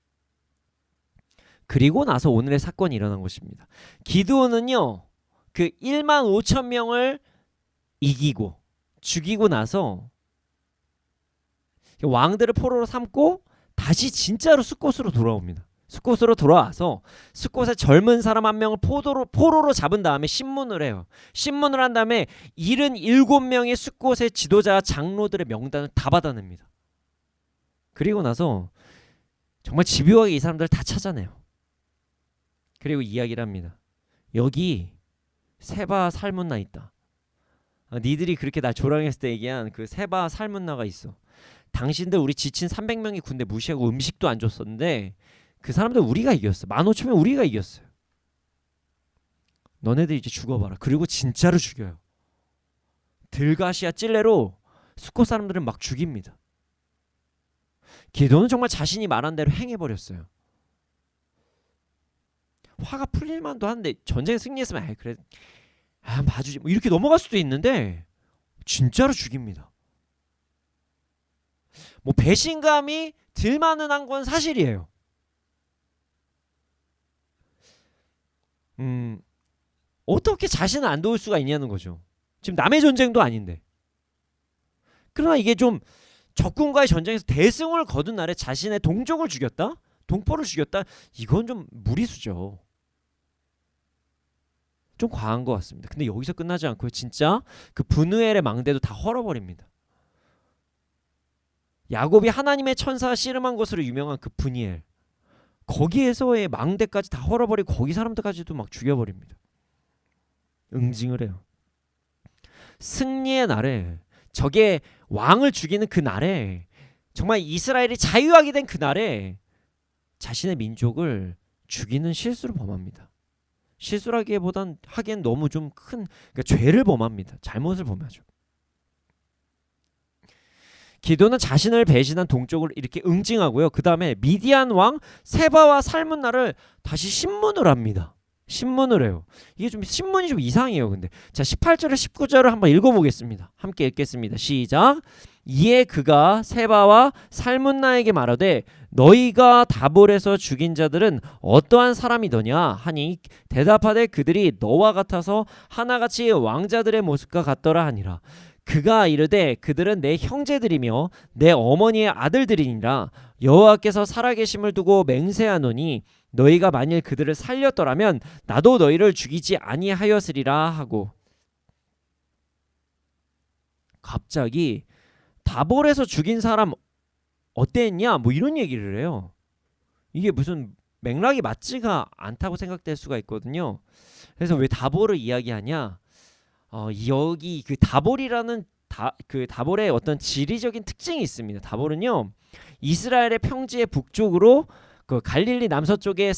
그리고 나서 오늘의 사건이 일어난 것입니다. 기드온은요, 그 1만 5천 명을 이기고 죽이고 나서 왕들을 포로로 삼고 다시 진짜로 숫곳으로 돌아옵니다. 숫곳으로 돌아와서 숫곳에 젊은 사람 한 명을 포로로 잡은 다음에 신문을 해요. 신문을 한 다음에 77명의 숫곳의 지도자 장로들의 명단을 다 받아냅니다. 그리고 나서 정말 집요하게 이 사람들을 다 찾아내요. 그리고 이야기를 합니다. 여기 세바 살문나 있다. 니들이 그렇게 날 조랑했을 때 얘기한 그 세바 살문나가 있어. 당신들 우리 지친 300명의 군대 무시하고 음식도 안 줬었는데 그 사람들 우리가 이겼어. 15,000명 우리가 이겼어요. 너네들 이제 죽어봐라. 그리고 진짜로 죽여요. 들가시와 찔레로 숫곳 사람들을 막 죽입니다. 기도는 정말 자신이 말한 대로 행해버렸어요. 화가 풀릴만도 한데 전쟁에 승리했으면 그래 봐주지 뭐 이렇게 넘어갈 수도 있는데 진짜로 죽입니다. 뭐 배신감이 들만은 한 건 사실이에요. 어떻게 자신을 안 도울 수가 있냐는 거죠. 지금 남의 전쟁도 아닌데. 그러나 이게 좀 적군과의 전쟁에서 대승을 거둔 날에 자신의 동족을 죽였다? 동포를 죽였다? 이건 좀 무리수죠. 좀 과한 것 같습니다. 근데 여기서 끝나지 않고요. 진짜 그 분우엘의 망대도 다 헐어버립니다. 야곱이 하나님의 천사 씨름한 것으로 유명한 그 분이엘, 거기에서의 망대까지 다 헐어버리고 거기 사람들까지도 막 죽여버립니다. 응징을 해요. 승리의 날에, 적의 왕을 죽이는 그 날에, 정말 이스라엘이 자유하게 된 그 날에 자신의 민족을 죽이는 실수를 범합니다. 실수라기보단 하기엔 너무 좀 큰, 그러니까 죄를 범합니다. 잘못을 범하죠. 기도는 자신을 배신한 동족을 이렇게 응징하고요. 그 다음에 미디안 왕 세바와 살문나를 다시 신문을 합니다. 신문을 해요. 이게 좀 신문이 좀 이상해요. 근데 자 18절에 19절을 한번 읽어보겠습니다. 함께 읽겠습니다. 시작. 이에 그가 세바와 살문나에게 말하되 너희가 다볼에서 죽인 자들은 어떠한 사람이더냐 하니 대답하되 그들이 너와 같아서 하나같이 왕자들의 모습과 같더라 하니라. 그가 이르되 그들은 내 형제들이며 내 어머니의 아들들이니라. 여호와께서 살아계심을 두고 맹세하노니 너희가 만일 그들을 살렸더라면 나도 너희를 죽이지 아니하였으리라 하고, 갑자기 다볼에서 죽인 사람 어땠냐 뭐 이런 얘기를 해요. 이게 무슨 맥락이 맞지가 않다고 생각될 수가 있거든요. 그래서 왜 다볼을 이야기하냐, 여기 그 다볼이라는 그 다볼의 어떤 지리적인 특징이 있습니다. 다볼은요 이스라엘의 평지의 북쪽으로 그 갈릴리 남서쪽에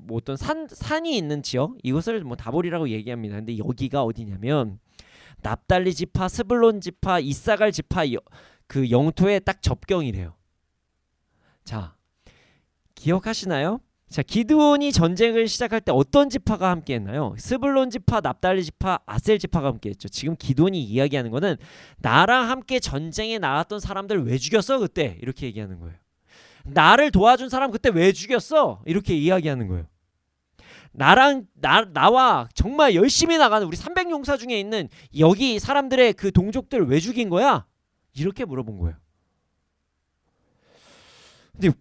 어떤 산이 있는 지역, 이것을 뭐 다볼이라고 얘기합니다. 근데 여기가 어디냐면 납달리 지파, 스불론 지파, 이사갈 지파 그 영토에 딱 접경이래요. 자, 기억하시나요? 자, 기드온이 전쟁을 시작할 때 어떤 지파가 함께했나요? 스불론 지파, 납달리 지파, 아셀 지파가 함께했죠. 지금 기드온이 이야기하는 거는 나랑 함께 전쟁에 나왔던 사람들 왜 죽였어 그때? 이렇게 얘기하는 거예요. 나를 도와준 사람 그때 왜 죽였어? 이렇게 이야기하는 거예요. 나와 정말 열심히 나가는 우리 300용사 중에 있는 여기 사람들의 그 동족들 왜 죽인 거야? 이렇게 물어본 거예요. 근데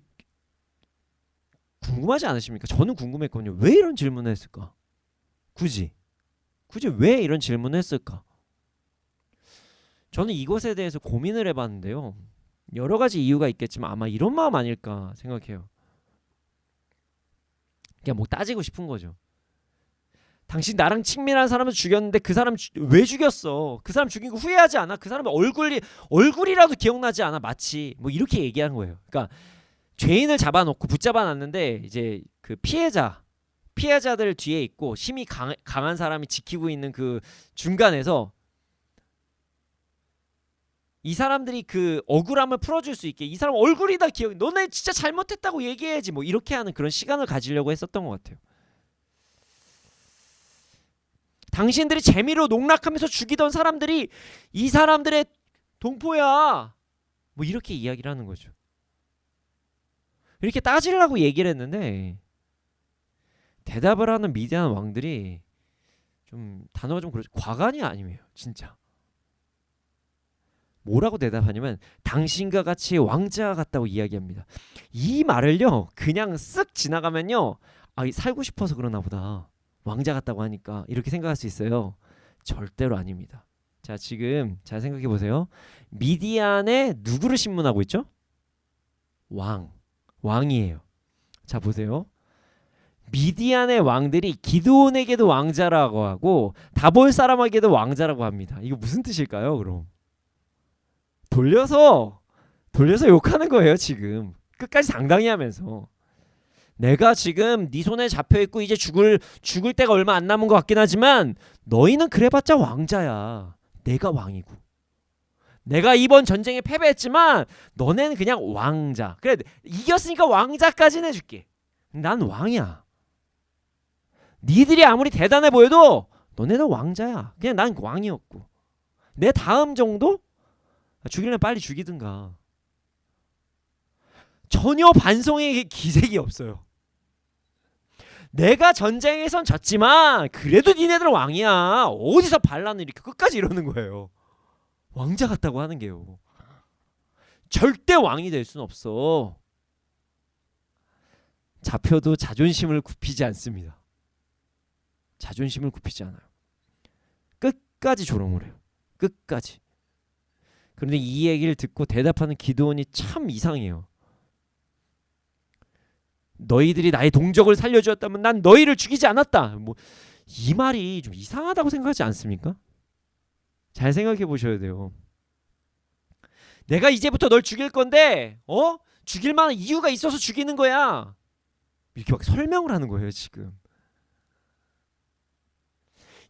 궁금하지 않으십니까? 저는 궁금했거든요. 왜 이런 질문을 했을까? 굳이 왜 이런 질문을 했을까? 저는 이것에 대해서 고민을 해봤는데요. 여러 가지 이유가 있겠지만 아마 이런 마음 아닐까 생각해요. 그냥 뭐 따지고 싶은 거죠. 당신 나랑 친밀한 사람을 죽였는데 그 사람 왜 죽였어? 그 사람 죽인 거 후회하지 않아? 그 사람 얼굴이라도 기억나지 않아? 마치 뭐 이렇게 얘기하는 거예요. 그러니까 죄인을 잡아놓고 붙잡아 놨는데 이제 그 피해자들 뒤에 있고 힘이 강한 사람이 지키고 있는 그 중간에서 이 사람들이 그 억울함을 풀어줄 수 있게 이 사람 얼굴이 다 너네 진짜 잘못했다고 얘기해야지 뭐 이렇게 하는 그런 시간을 가지려고 했었던 것 같아요. 당신들이 재미로 농락하면서 죽이던 사람들이 이 사람들의 동포야 뭐 이렇게 이야기를 하는 거죠. 이렇게 따지려고 얘기를 했는데 대답을 하는 미디안 왕들이 좀 단어가 좀 그렇죠. 과간이 아니에요. 진짜. 뭐라고 대답하냐면 당신과 같이 왕자가 같다고 이야기합니다. 이 말을요 그냥 쓱 지나가면요 살고 싶어서 그러나 보다 왕자 같다고 하니까 이렇게 생각할 수 있어요. 절대로 아닙니다. 자, 지금 잘 생각해 보세요. 미디안에 누구를 신문하고 있죠? 왕이에요. 자, 보세요. 미디안의 왕들이 기드온에게도 왕자라고 하고 다볼 사람에게도 왕자라고 합니다. 이거 무슨 뜻일까요? 그럼 돌려서 욕하는 거예요. 지금 끝까지 당당히 하면서 내가 지금 네 손에 잡혀있고 이제 죽을 때가 얼마 안 남은 것 같긴 하지만 너희는 그래봤자 왕자야. 내가 왕이고 내가 이번 전쟁에 패배했지만 너네는 그냥 왕자. 그래 이겼으니까 왕자까지는 해줄게. 난 왕이야. 니들이 아무리 대단해 보여도 너네는 왕자야. 그냥 난 왕이었고 내 다음 정도? 죽이려면 빨리 죽이든가. 전혀 반성의 기색이 없어요. 내가 전쟁에선 졌지만 그래도 니네들은 왕이야. 어디서 반란을 이렇게 끝까지 이러는 거예요. 왕자 같다고 하는 게요. 절대 왕이 될 수는 없어. 잡혀도 자존심을 굽히지 않습니다. 자존심을 굽히지 않아요. 끝까지 조롱을 해요. 끝까지. 그런데 이 얘기를 듣고 대답하는 기드온이 참 이상해요. 너희들이 나의 동족을 살려주었다면 난 너희를 죽이지 않았다. 뭐 이 말이 좀 이상하다고 생각하지 않습니까? 잘 생각해 보셔야 돼요. 내가 이제부터 널 죽일 건데 죽일 만한 이유가 있어서 죽이는 거야. 이렇게 막 설명을 하는 거예요. 지금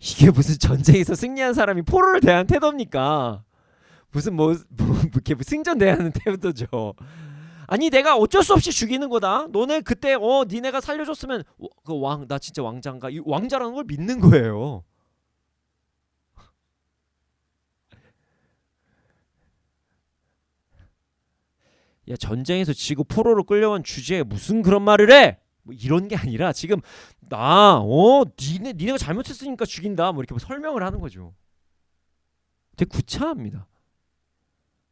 이게 무슨 전쟁에서 승리한 사람이 포로를 대하는 태도입니까? 무슨 이렇게 승전 대하는 태도죠. 아니 내가 어쩔 수 없이 죽이는 거다. 너네 그때 니네가 살려줬으면 그 나 진짜 왕자인가? 이 왕자라는 걸 믿는 거예요. 야, 전쟁에서 지고 포로로 끌려간 주제에 무슨 그런 말을 해? 뭐 이런 게 아니라 지금 니네가 잘못했으니까 죽인다. 뭐 이렇게 설명을 하는 거죠. 되게 구차합니다.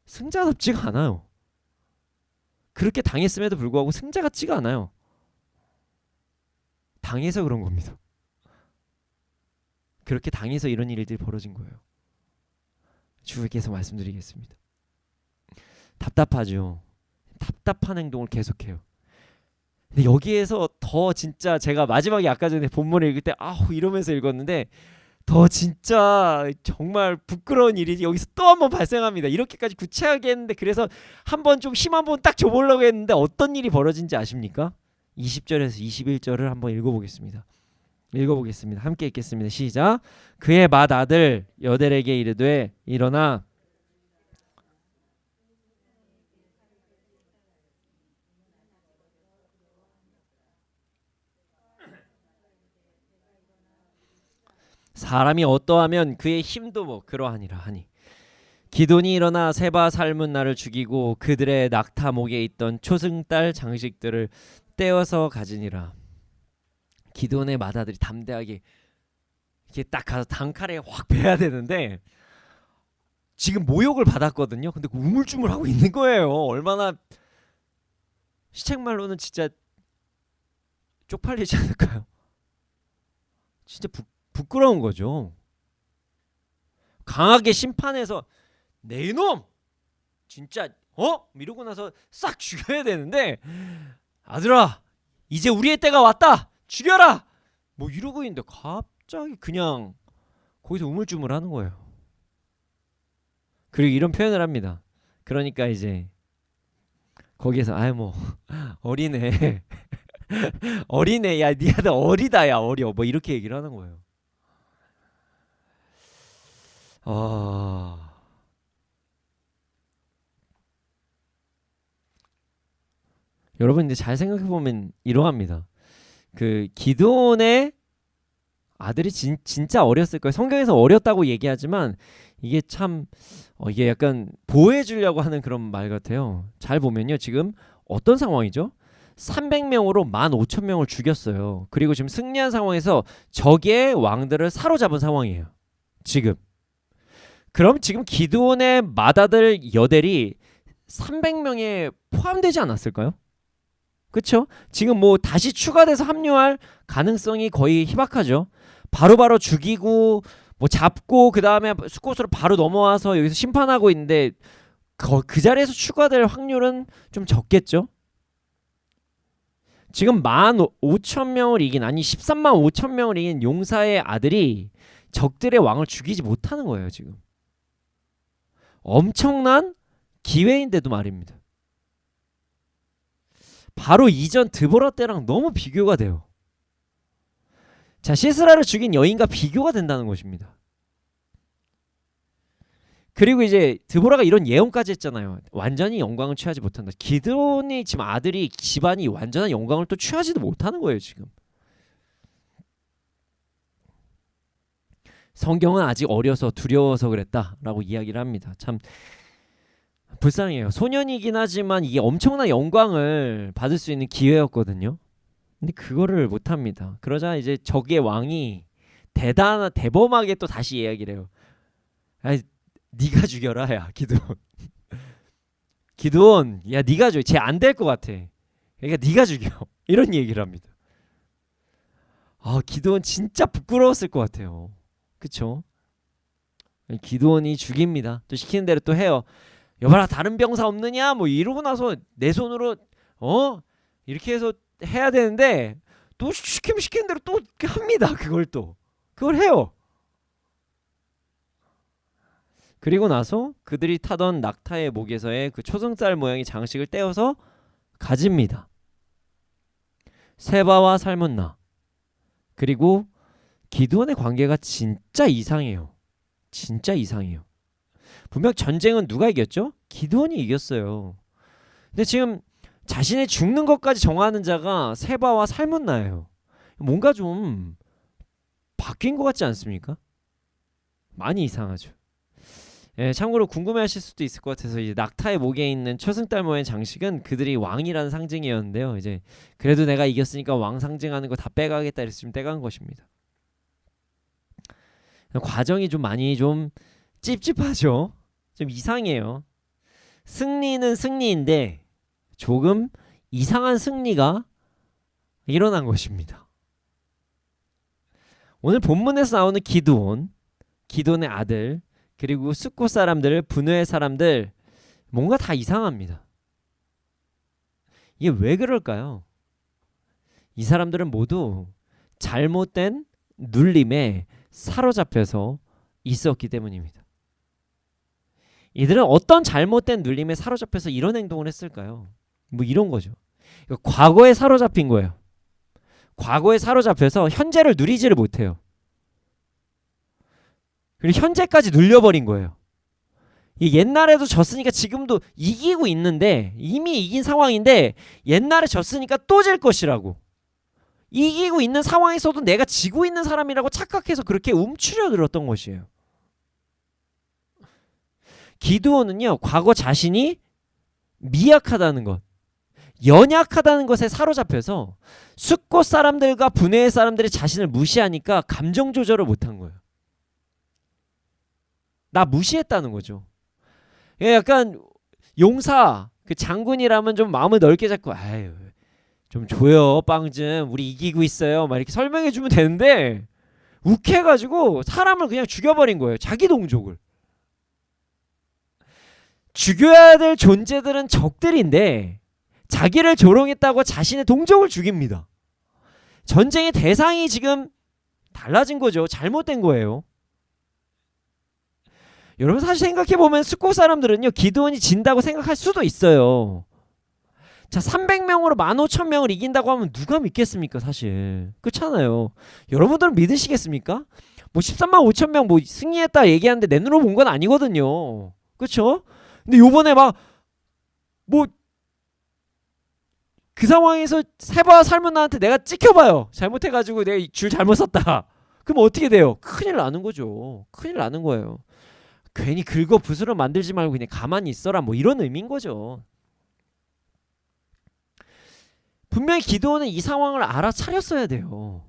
승자답지가 않아요. 그렇게 당했음에도 불구하고 승자 같지가 않아요. 당해서 그런 겁니다. 그렇게 당해서 이런 일들이 벌어진 거예요. 주께서 말씀드리겠습니다. 답답하죠. 답답한 행동을 계속해요. 근데 여기에서 더 진짜 제가 마지막에 아까 전에 본문을 읽을 때 이러면서 읽었는데 더 진짜 정말 부끄러운 일이 여기서 또 한 번 발생합니다. 이렇게까지 구체하게 했는데 그래서 한번 좀 힘 한번 딱 줘보려고 했는데 어떤 일이 벌어진지 아십니까? 20절에서 21절을 한번 읽어보겠습니다. 읽어보겠습니다. 함께 읽겠습니다. 시작. 그의 맏아들 여델에게 이르되 일어나 사람이 어떠하면 그의 힘도 뭐 그러하니라 하니 기돈이 일어나 세바 살문나를 죽이고 그들의 낙타 목에 있던 초승달 장식들을 떼어서 가지니라. 기돈의 맏아들이 담대하게 이렇게 딱 가서 단칼에 확 베야 되는데 지금 모욕을 받았거든요. 근데 우물쭈물하고 있는 거예요. 얼마나 시책말로는 진짜 쪽팔리지 않을까요? 진짜 부끄러운 거죠. 강하게 심판해서 내 이놈 진짜 이러고 나서 싹 죽여야 되는데 아들아 이제 우리의 때가 왔다 죽여라 뭐 이러고 있는데 갑자기 그냥 거기서 우물쭈물하는 거예요. 그리고 이런 표현을 합니다. 그러니까 이제 거기에서 아이 뭐 어리네 어리네 야 니 아들 어리다 야 어려 뭐 이렇게 얘기를 하는 거예요. 여러분 이제 잘 생각해 보면 이러합니다. 그 기드온의 아들이 진짜 어렸을 거예요. 성경에서 어렸다고 얘기하지만 이게 참 이게 약간 보호해 주려고 하는 그런 말 같아요. 잘 보면요. 지금 어떤 상황이죠? 300명으로 15,000명을 죽였어요. 그리고 지금 승리한 상황에서 적의 왕들을 사로잡은 상황이에요. 지금. 그럼 지금 기드온의 맏아들 여델이 300명에 포함되지 않았을까요? 그렇죠? 지금 뭐 다시 추가돼서 합류할 가능성이 거의 희박하죠. 바로바로 죽이고 뭐 잡고 그 다음에 수코스로 바로 넘어와서 여기서 심판하고 있는데 그 자리에서 추가될 확률은 좀 적겠죠. 지금 15,000명을 이긴 아니 13만 5천 명을 이긴 용사의 아들이 적들의 왕을 죽이지 못하는 거예요. 지금 엄청난 기회인데도 말입니다. 바로 이전 드보라 때랑 너무 비교가 돼요. 자, 시스라를 죽인 여인과 비교가 된다는 것입니다. 그리고 이제 드보라가 이런 예언까지 했잖아요. 완전히 영광을 취하지 못한다. 기드온이 지금 아들이 집안이 완전한 영광을 또 취하지도 못하는 거예요. 지금 성경은 아직 어려서 두려워서 그랬다라고 이야기를 합니다. 참 불쌍해요. 소년이긴 하지만 이게 엄청난 영광을 받을 수 있는 기회였거든요. 근데 그거를 못합니다. 그러자 이제 적의 왕이 대범하게 또 다시 이야기를 해요. 아니, 네가 죽여라 야 기드온. 기드온 야 네가 죽여. 쟤 안 될 것 같아. 그러니까 네가 죽여. 이런 얘기를 합니다. 기드온 진짜 부끄러웠을 것 같아요. 그쵸? 기드온이 죽입니다. 또 시키는 대로 또 해요. 여봐라 다른 병사 없느냐 뭐 이러고 나서 내 손으로 이렇게 해서 해야 되는데 또 시키는 대로 또 합니다. 그걸 해요. 그리고 나서 그들이 타던 낙타의 목에서의 그 초승달 모양의 장식을 떼어서 가집니다. 세바와 살문나 그리고 기드온의 관계가 진짜 이상해요. 진짜 이상해요. 분명 전쟁은 누가 이겼죠? 기드온이 이겼어요. 근데 지금 자신의 죽는 것까지 정하는 자가 세바와 살문나예요. 뭔가 좀 바뀐 것 같지 않습니까? 많이 이상하죠. 예, 참고로 궁금해하실 수도 있을 것 같아서 이제 낙타의 목에 있는 초승달 모양의 장식은 그들이 왕이라는 상징이었는데요. 이제 그래도 내가 이겼으니까 왕 상징하는 거 다 빼가겠다 이래서 좀 떼간 것입니다. 과정이 좀 많이 좀 찝찝하죠. 좀 이상해요. 승리는 승리인데 조금 이상한 승리가 일어난 것입니다. 오늘 본문에서 나오는 기드온의 아들 그리고 숫곳 사람들, 분노의 사람들 뭔가 다 이상합니다. 이게 왜 그럴까요? 이 사람들은 모두 잘못된 눌림에 사로잡혀서 있었기 때문입니다. 이들은 어떤 잘못된 눌림에 사로잡혀서 이런 행동을 했을까요? 뭐 이런 거죠. 과거에 사로잡힌 거예요. 과거에 사로잡혀서 현재를 누리지를 못해요. 그리고 현재까지 눌려버린 거예요. 옛날에도 졌으니까 지금도 이기고 있는데, 이미 이긴 상황인데 옛날에 졌으니까 또 질 것이라고, 이기고 있는 상황에서도 내가 지고 있는 사람이라고 착각해서 그렇게 움츠려 들었던 것이에요. 기드온은요, 과거 자신이 미약하다는 것, 연약하다는 것에 사로잡혀서 숫곳 사람들과 분해의 사람들이 자신을 무시하니까 감정 조절을 못한 거예요. 나 무시했다는 거죠. 약간 용사 그 장군이라면 좀 마음을 넓게 잡고, 아유 좀 줘요, 빵 좀, 우리 이기고 있어요, 막 이렇게 설명해 주면 되는데 욱해가지고 사람을 그냥 죽여버린 거예요. 자기 동족을. 죽여야 될 존재들은 적들인데 자기를 조롱했다고 자신의 동족을 죽입니다. 전쟁의 대상이 지금 달라진 거죠. 잘못된 거예요. 여러분 사실 생각해보면 숫곳 사람들은요, 기드온이 진다고 생각할 수도 있어요. 자, 300명으로 15,000명을 이긴다고 하면 누가 믿겠습니까? 사실 그렇잖아요. 여러분들은 믿으시겠습니까? 뭐 13만 5천 명 뭐 승리했다 얘기하는데 내 눈으로 본 건 아니거든요. 그렇죠? 근데 요번에 막 뭐 그 상황에서 세바 살면 나한테 내가 찍혀봐요. 잘못해가지고 내가 줄 잘못 섰다. 그럼 어떻게 돼요? 큰일 나는 거죠. 큰일 나는 거예요. 괜히 긁어 부스러 만들지 말고 그냥 가만히 있어라, 뭐 이런 의미인 거죠. 분명히 기드온은 이 상황을 알아차렸어야 돼요.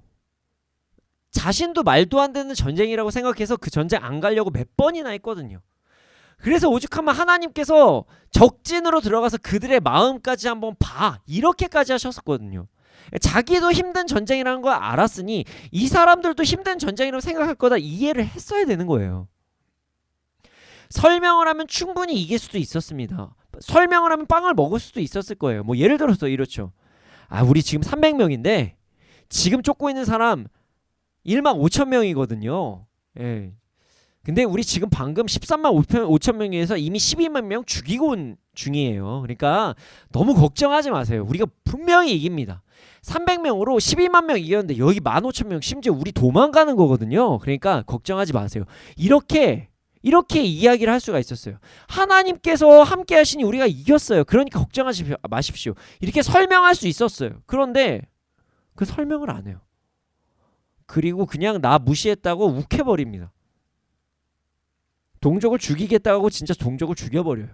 자신도 말도 안 되는 전쟁이라고 생각해서 그 전쟁 안 가려고 몇 번이나 했거든요. 그래서 오죽하면 하나님께서 적진으로 들어가서 그들의 마음까지 한번 봐, 이렇게까지 하셨었거든요. 자기도 힘든 전쟁이라는 걸 알았으니 이 사람들도 힘든 전쟁이라고 생각할 거다, 이해를 했어야 되는 거예요. 설명을 하면 충분히 이길 수도 있었습니다. 설명을 하면 빵을 먹을 수도 있었을 거예요. 뭐 예를 들어서 이렇죠. 아, 우리 지금 300명인데 지금 쫓고 있는 사람 1만 5천 명이거든요. 예. 근데 우리 지금 방금 13만 5천 명에서 이미 12만 명 죽이고 온 중이에요. 그러니까 너무 걱정하지 마세요. 우리가 분명히 이깁니다. 300명으로 12만 명 이겼는데 여기 15,000명, 심지어 우리 도망가는 거거든요. 그러니까 걱정하지 마세요. 이렇게 이야기를 할 수가 있었어요. 하나님께서 함께 하시니 우리가 이겼어요. 그러니까 걱정하지 마십시오. 이렇게 설명할 수 있었어요. 그런데 그 설명을 안 해요. 그리고 그냥 나 무시했다고 욱해버립니다. 동족을 죽이겠다고 진짜 동족을 죽여버려요.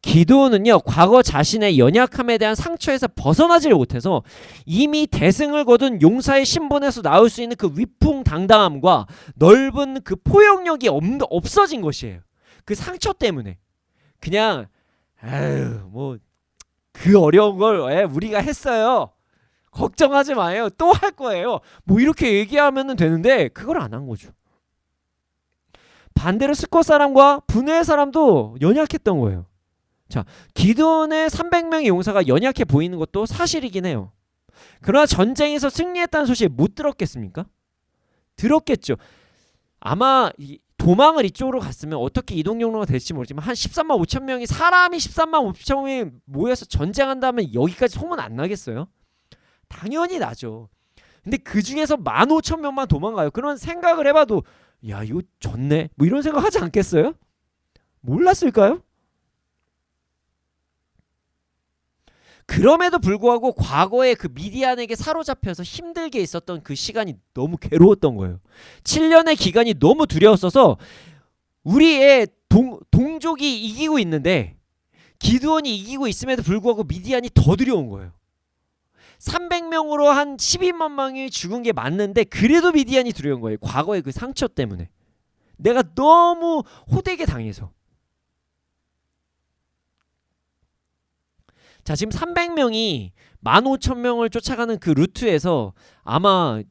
기드온은요, 과거 자신의 연약함에 대한 상처에서 벗어나지를 못해서 이미 대승을 거둔 용사의 신분에서 나올 수 있는 그 위풍당당함과 넓은 그 포용력이 없어진 것이에요. 그 상처 때문에 그냥 에휴, 뭐 그 어려운 걸 우리가 했어요, 걱정하지 마요, 또 할 거예요, 뭐 이렇게 얘기하면 되는데 그걸 안 한 거죠. 반대로 스콧 사람과 분해의 사람도 연약했던 거예요. 자, 기드온의 300명의 용사가 연약해 보이는 것도 사실이긴 해요. 그러나 전쟁에서 승리했다는 소식 못 들었겠습니까? 들었겠죠. 아마 도망을 이쪽으로 갔으면 어떻게 이동 경로가 될지 모르지만 한 13만 5천 명이, 사람이 13만 5천 명이 모여서 전쟁한다면 여기까지 소문 안 나겠어요? 당연히 나죠. 근데 그 중에서 15,000명만 도망가요. 그런 생각을 해봐도 야, 이거 졌네, 뭐 이런 생각 하지 않겠어요? 몰랐을까요? 그럼에도 불구하고 과거에 그 미디안에게 사로잡혀서 힘들게 있었던 그 시간이 너무 괴로웠던 거예요. 7년의 기간이 너무 두려웠어서 우리의 동족이 이기고 있는데 기드온이 이기고 있음에도 불구하고 미디안이 더 두려운 거예요. 300명으로 한 12만 명이 죽은 게 맞는데 그래도 미디안이 두려운 거예요. 과거의 그 상처 때문에 내가 너무 호되게 당해서. 자, 지금 300명이 15,000명을 쫓아가는 그 루트에서 아마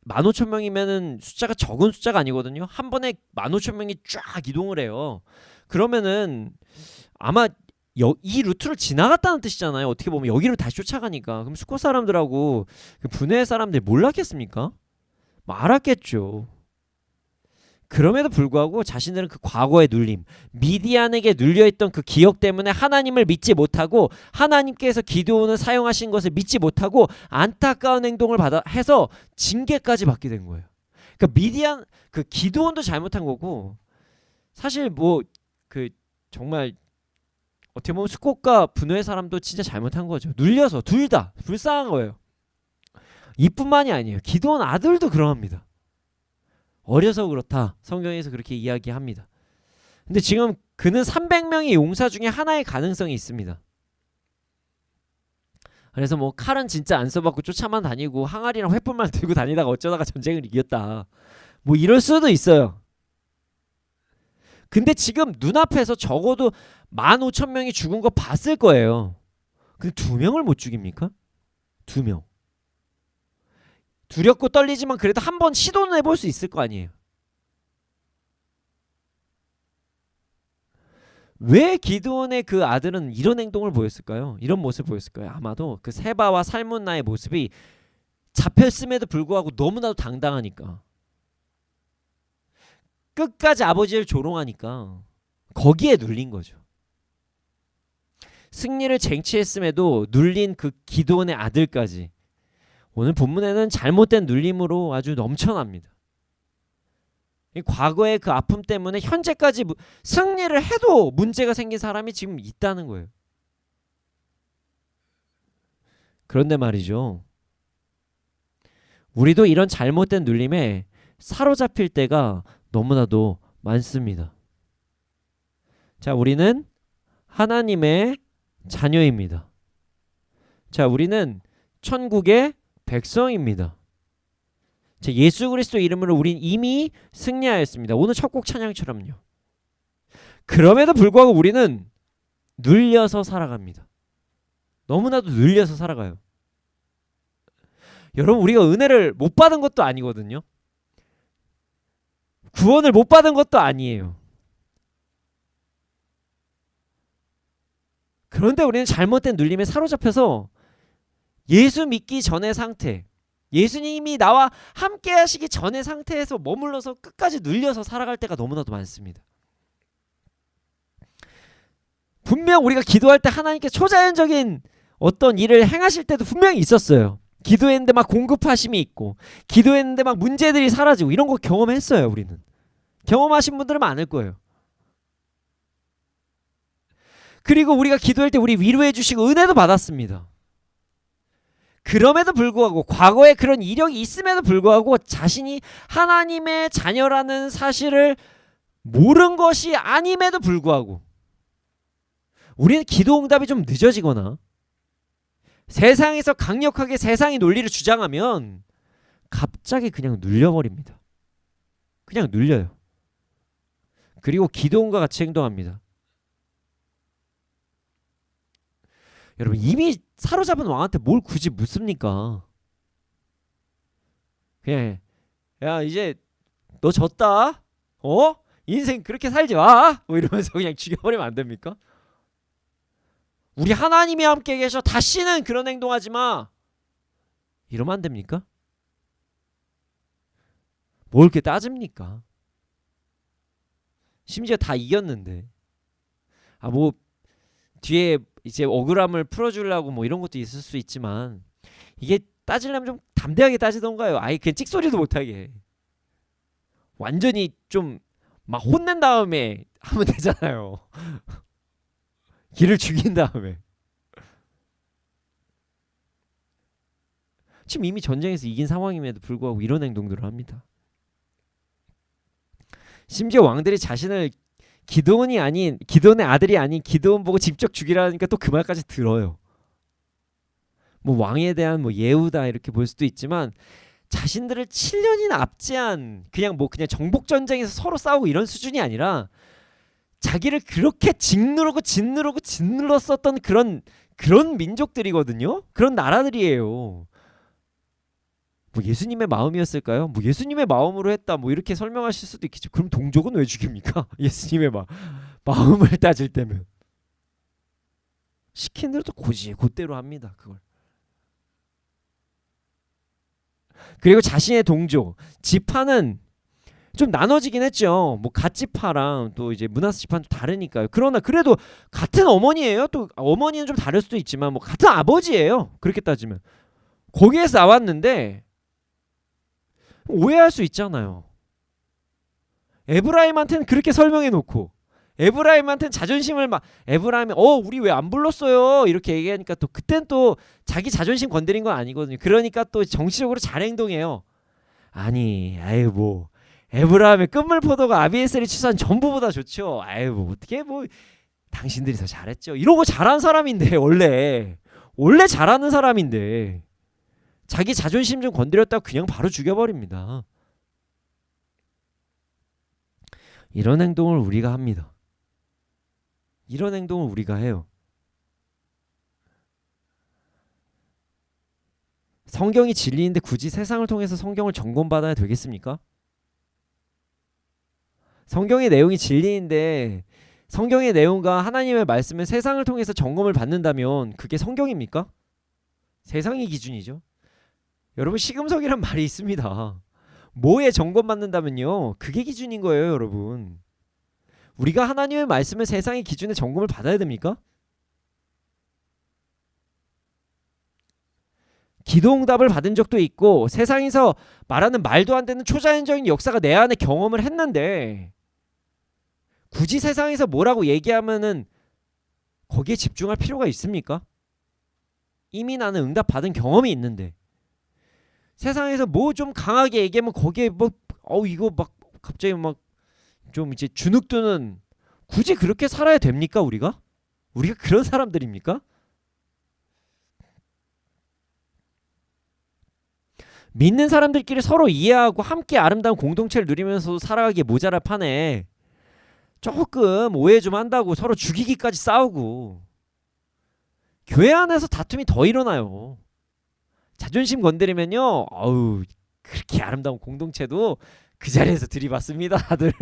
15,000명이면은 숫자가 적은 숫자가 아니거든요. 한 번에 15,000명이 쫙 이동을 해요. 그러면은 아마 이 루트를 지나갔다는 뜻이잖아요. 어떻게 보면 여기를 다시 쫓아가니까. 그럼 스콧 사람들하고 그 분해 사람들이 몰랐겠습니까? 알았겠죠. 그럼에도 불구하고 자신들은 그 과거의 눌림, 미디안에게 눌려있던 그 기억 때문에 하나님을 믿지 못하고 하나님께서 기드온을 사용하신 것을 믿지 못하고 안타까운 행동을 해서 징계까지 받게 된 거예요. 그러니까 그 기드온도 잘못한 거고 사실 뭐 그 정말 어떻게 보면 스콧과 분노의 사람도 진짜 잘못한 거죠. 눌려서 둘 다 불쌍한 거예요. 이뿐만이 아니에요. 기드온 아들도 그러합니다. 어려서 그렇다. 성경에서 그렇게 이야기합니다. 근데 지금 그는 300명의 용사 중에 하나의 가능성이 있습니다. 그래서 뭐 칼은 진짜 안 써봤고 쫓아만 다니고 항아리랑 횃불만 들고 다니다가 어쩌다가 전쟁을 이겼다. 뭐 이럴 수도 있어요. 근데 지금 눈앞에서 적어도 15,000명이 죽은 거 봤을 거예요. 근데 2명을 못 죽입니까? 2명. 두렵고 떨리지만 그래도 한번 시도는 해볼 수 있을 거 아니에요. 왜 기드온의 그 아들은 이런 행동을 보였을까요? 이런 모습을 보였을까요? 아마도 그 세바와 살문나의 모습이 잡혔음에도 불구하고 너무나도 당당하니까, 끝까지 아버지를 조롱하니까 거기에 눌린 거죠. 승리를 쟁취했음에도 눌린 그 기드온의 아들까지 오늘 본문에는 잘못된 눌림으로 아주 넘쳐납니다. 과거의 그 아픔 때문에 현재까지 승리를 해도 문제가 생긴 사람이 지금 있다는 거예요. 그런데 말이죠, 우리도 이런 잘못된 눌림에 사로잡힐 때가 너무나도 많습니다. 자, 우리는 하나님의 자녀입니다. 자, 우리는 천국의 백성입니다. 자, 예수 그리스도 이름으로 우린 이미 승리하였습니다. 오늘 첫 곡 찬양처럼요. 그럼에도 불구하고 우리는 눌려서 살아갑니다. 너무나도 눌려서 살아가요. 여러분, 우리가 은혜를 못 받은 것도 아니거든요. 구원을 못 받은 것도 아니에요. 그런데 우리는 잘못된 눌림에 사로잡혀서 예수 믿기 전의 상태, 예수님이 나와 함께 하시기 전의 상태에서 머물러서 끝까지 눌려서 살아갈 때가 너무나도 많습니다. 분명 우리가 기도할 때 하나님께 초자연적인 어떤 일을 행하실 때도 분명히 있었어요. 기도했는데 막 공급하심이 있고, 기도했는데 막 문제들이 사라지고, 이런 거 경험했어요. 우리는 경험하신 분들은 많을 거예요. 그리고 우리가 기도할 때 우리 위로해 주시고 은혜도 받았습니다. 그럼에도 불구하고, 과거에 그런 이력이 있음에도 불구하고 자신이 하나님의 자녀라는 사실을 모른 것이 아님에도 불구하고 우리는 기도 응답이 좀 늦어지거나 세상에서 강력하게 세상의 논리를 주장하면 갑자기 그냥 눌려버립니다. 그냥 눌려요. 그리고 기도원과 같이 행동합니다. 여러분, 이미 사로잡은 왕한테 뭘 굳이 묻습니까? 그냥 야, 이제 너 졌다. 인생 그렇게 살지 마. 뭐 이러면서 그냥 죽여버리면 안 됩니까? 우리 하나님이 함께 계셔. 다시는 그런 행동하지 마. 이러면 안 됩니까? 뭘 이렇게 따집니까? 심지어 다 이겼는데. 뭐 뒤에 이제 억울함을 풀어주려고 뭐 이런 것도 있을 수 있지만, 이게 따지려면 좀 담대하게 따지던가요. 아예 그냥 찍소리도 못하게 완전히 좀 막 혼낸 다음에 하면 되잖아요. 길을 죽인 다음에. 지금 이미 전쟁에서 이긴 상황임에도 불구하고 이런 행동들을 합니다. 심지어 왕들이 자신을 기드온이 아닌, 기드온의 아들이 아닌 기드온 보고 직접 죽이라니까 또 그 말까지 들어요. 뭐 왕에 대한 뭐 예우다 이렇게 볼 수도 있지만, 자신들을 7년이나 압제한 그냥 정복 전쟁에서 서로 싸우고 이런 수준이 아니라 자기를 그렇게 짓눌렀었던 그런 민족들이거든요. 그런 나라들이에요. 뭐 예수님의 마음이었을까요? 뭐 예수님의 마음으로 했다 뭐 이렇게 설명하실 수도 있겠죠. 그럼 동족은 왜 죽입니까? 예수님의 마음을 따질 때면 시킨 대로 또 곧대로 합니다. 그걸. 그리고 자신의 동족 지파는 좀 나눠지긴 했죠. 뭐 갓지파랑 또 이제 문하세 지파는 좀 다르니까요. 그러나 그래도 같은 어머니예요. 또 어머니는 좀 다를 수도 있지만 뭐 같은 아버지예요. 그렇게 따지면 거기에서 나왔는데 오해할 수 있잖아요. 에브라임한테는 그렇게 설명해 놓고 에브라임한테는 자존심을 막 에브라임이 우리 왜 안 불렀어요 이렇게 얘기하니까 또 그땐 또 자기 자존심 건드린 건 아니거든요. 그러니까 또 정치적으로 잘 행동해요. 아니 아유 뭐 에브라임의 끝물 포도가 아비에셀이 취소한 전부보다 좋죠. 아유 뭐 어떻게 뭐 당신들이 더 잘했죠. 이러고 잘한 사람인데 원래 잘하는 사람인데 자기 자존심 좀 건드렸다고 그냥 바로 죽여버립니다. 이런 행동을 우리가 합니다. 이런 행동을 우리가 해요. 성경이 진리인데 굳이 세상을 통해서 성경을 점검받아야 되겠습니까? 성경의 내용이 진리인데 성경의 내용과 하나님의 말씀은 세상을 통해서 점검을 받는다면 그게 성경입니까? 세상이 기준이죠. 여러분 시금석이란 말이 있습니다. 뭐에 점검받는다면요 그게 기준인 거예요. 여러분 우리가 하나님의 말씀을 세상의 기준에 점검을 받아야 됩니까? 기도응답을 받은 적도 있고 세상에서 말하는 말도 안 되는 초자연적인 역사가 내 안에 경험을 했는데 굳이 세상에서 뭐라고 얘기하면은 거기에 집중할 필요가 있습니까? 이미 나는 응답 받은 경험이 있는데 세상에서 뭐 좀 강하게 얘기하면 거기에 뭐 이거 막 갑자기 막 좀 이제 주눅드는 굳이 그렇게 살아야 됩니까? 우리가 그런 사람들입니까? 믿는 사람들끼리 서로 이해하고 함께 아름다운 공동체를 누리면서 살아가기에 모자랄 판에 조금 오해 좀 한다고 서로 죽이기까지 싸우고 교회 안에서 다툼이 더 일어나요. 자존심 건드리면요 그렇게 아름다운 공동체도 그 자리에서 들이받습니다. 다들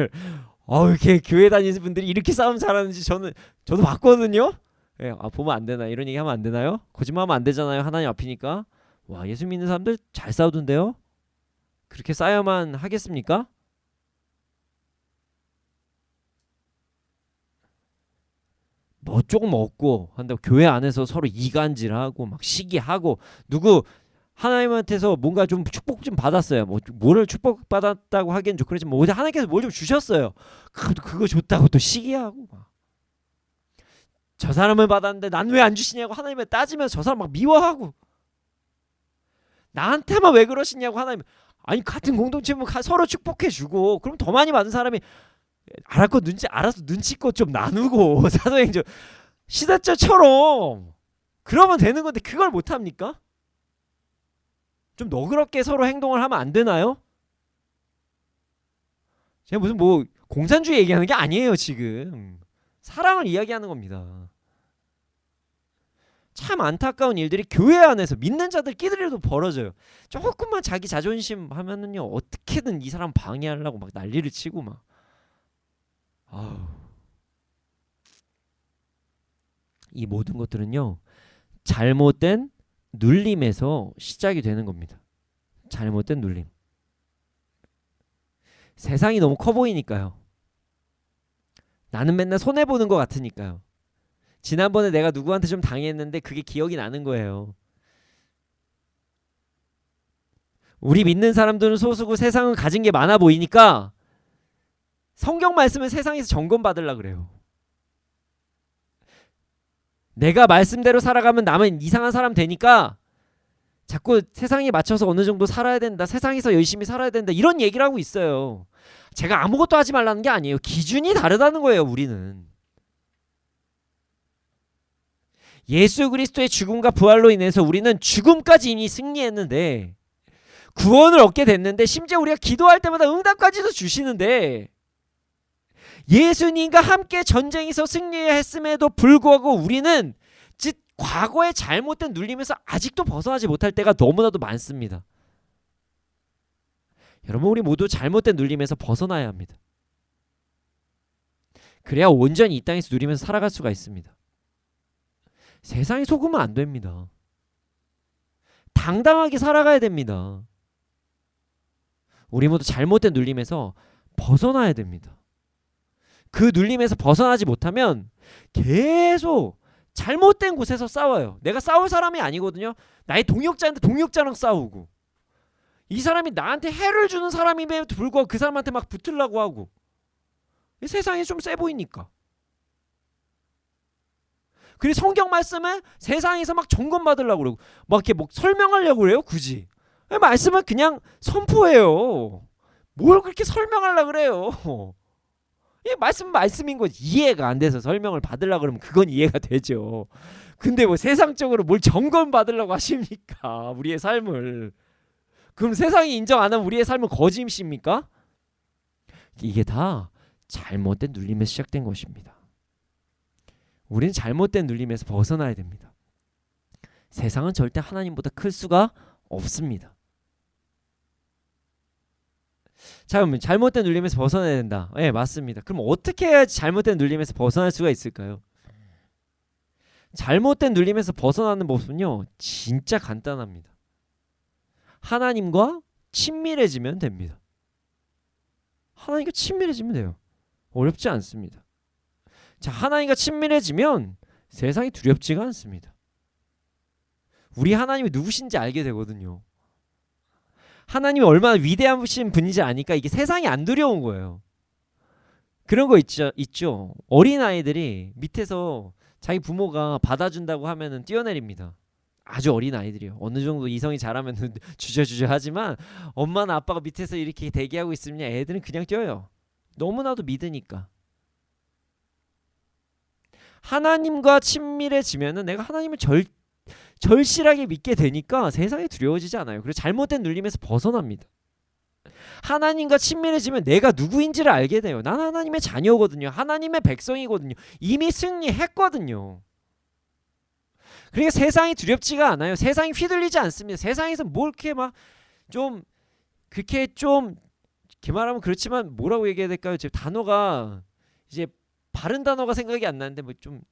이렇게 교회 다니는 분들이 이렇게 싸움 잘하는지 저도 봤거든요. 예, 보면 안 되나 이런 얘기 하면 안 되나요? 거짓말하면 안 되잖아요. 하나님 앞이니까. 와 예수 믿는 사람들 잘 싸우던데요. 그렇게 싸야만 하겠습니까? 뭐 조금 얻고 한다고 교회 안에서 서로 이간질하고 막 시기하고 누구 하나님한테서 뭔가 좀 축복 좀 받았어요. 뭐를 축복 받았다고 하기엔 좀 그렇지만 하나님께서 뭘 좀 주셨어요. 그거 줬다고 또 시기하고 막. 저 사람을 받았는데 난 왜 안 주시냐고 하나님을 따지면서 저 사람 막 미워하고 나한테만 왜 그러시냐고 하나님 아니 같은 공동체면 서로 축복해주고 그럼 더 많이 받은 사람이 알아서 눈치껏 좀 나누고 사도행전 시대처럼 그러면 되는 건데 그걸 못합니까? 좀 너그럽게 서로 행동을 하면 안 되나요? 제가 무슨 공산주의 얘기하는 게 아니에요. 지금 사랑을 이야기하는 겁니다. 참 안타까운 일들이 교회 안에서 믿는 자들끼리도 벌어져요. 조금만 자기 자존심 하면은요 어떻게든 이 사람 방해하려고 막 난리를 치고 막 이 모든 것들은요 잘못된 눌림에서 시작이 되는 겁니다. 잘못된 눌림. 세상이 너무 커 보이니까요. 나는 맨날 손해보는 것 같으니까요. 지난번에 내가 누구한테 좀 당했는데 그게 기억이 나는 거예요. 우리 믿는 사람들은 소수고 세상은 가진 게 많아 보이니까 성경 말씀은 세상에서 점검받으려고 그래요. 내가 말씀대로 살아가면 남은 이상한 사람 되니까 자꾸 세상에 맞춰서 어느 정도 살아야 된다. 세상에서 열심히 살아야 된다. 이런 얘기를 하고 있어요. 제가 아무것도 하지 말라는 게 아니에요. 기준이 다르다는 거예요. 우리는. 예수 그리스도의 죽음과 부활로 인해서 우리는 죽음까지 이미 승리했는데 구원을 얻게 됐는데 심지어 우리가 기도할 때마다 응답까지도 주시는데 예수님과 함께 전쟁에서 승리했음에도 불구하고 우리는 과거의 잘못된 눌림에서 아직도 벗어나지 못할 때가 너무나도 많습니다. 여러분 우리 모두 잘못된 눌림에서 벗어나야 합니다. 그래야 온전히 이 땅에서 누리면서 살아갈 수가 있습니다. 세상에 속으면 안 됩니다. 당당하게 살아가야 됩니다. 우리 모두 잘못된 눌림에서 벗어나야 됩니다. 그 눌림에서 벗어나지 못하면 계속 잘못된 곳에서 싸워요. 내가 싸울 사람이 아니거든요. 나의 동역자인데 동역자랑 싸우고, 이 사람이 나한테 해를 주는 사람임에도 불구하고 그 사람한테 막 붙으려고 하고, 세상이 좀 세 보이니까. 그리고 성경 말씀은 세상에서 막 점검받으려고 그러고 막 이렇게 뭐 설명하려고 그래요. 굳이 말씀은 그냥 선포해요. 뭘 그렇게 설명하려고 그래요. 이 말씀인 거지. 이해가 안 돼서 설명을 받으려고 그러면 그건 이해가 되죠. 근데 뭐 세상적으로 뭘 점검 받으려고 하십니까? 우리의 삶을. 그럼 세상이 인정 안 하면 우리의 삶은 거짓입니까? 이게 다 잘못된 눌림에서 시작된 것입니다. 우리는 잘못된 눌림에서 벗어나야 됩니다. 세상은 절대 하나님보다 클 수가 없습니다. 자, 그러면 잘못된 눌림에서 벗어나야 된다. 네, 맞습니다. 그럼 어떻게 해야지 잘못된 눌림에서 벗어날 수가 있을까요? 잘못된 눌림에서 벗어나는 법은요, 진짜 간단합니다. 하나님과 친밀해지면 됩니다. 하나님과 친밀해지면 돼요. 어렵지 않습니다. 자, 하나님과 친밀해지면 세상이 두렵지가 않습니다. 우리 하나님이 누구신지 알게 되거든요. 하나님이 얼마나 위대하신 분인지 아니까 이게 세상이 안 두려운 거예요. 그런 거 있죠. 어린아이들이 밑에서 자기 부모가 받아준다고 하면은 뛰어내립니다. 아주 어린 아이들이요. 어느 정도 이성이 자라면 주저주저 하지만 엄마나 아빠가 밑에서 이렇게 대기하고 있으면 애들은 그냥 뛰어요. 너무나도 믿으니까. 하나님과 친밀해지면은 내가 하나님을 절실하게 믿게 되니까 세상이 두려워지지 않아요. 그리고 잘못된 눌림에서 벗어납니다. 하나님과 친밀해지면 내가 누구인지를 알게 돼요. 난 하나님의 자녀거든요. 하나님의 백성이거든요. 이미 승리했거든요. 그러니까 세상이 두렵지가 않아요. 세상이 휘둘리지 않습니다. 세상에서 뭘 이렇게 막 좀 그렇게 좀 이렇게 말하면 그렇지만 뭐라고 얘기해야 될까요? 제 단어가 이제 바른 단어가 생각이 안 나는데 뭐 좀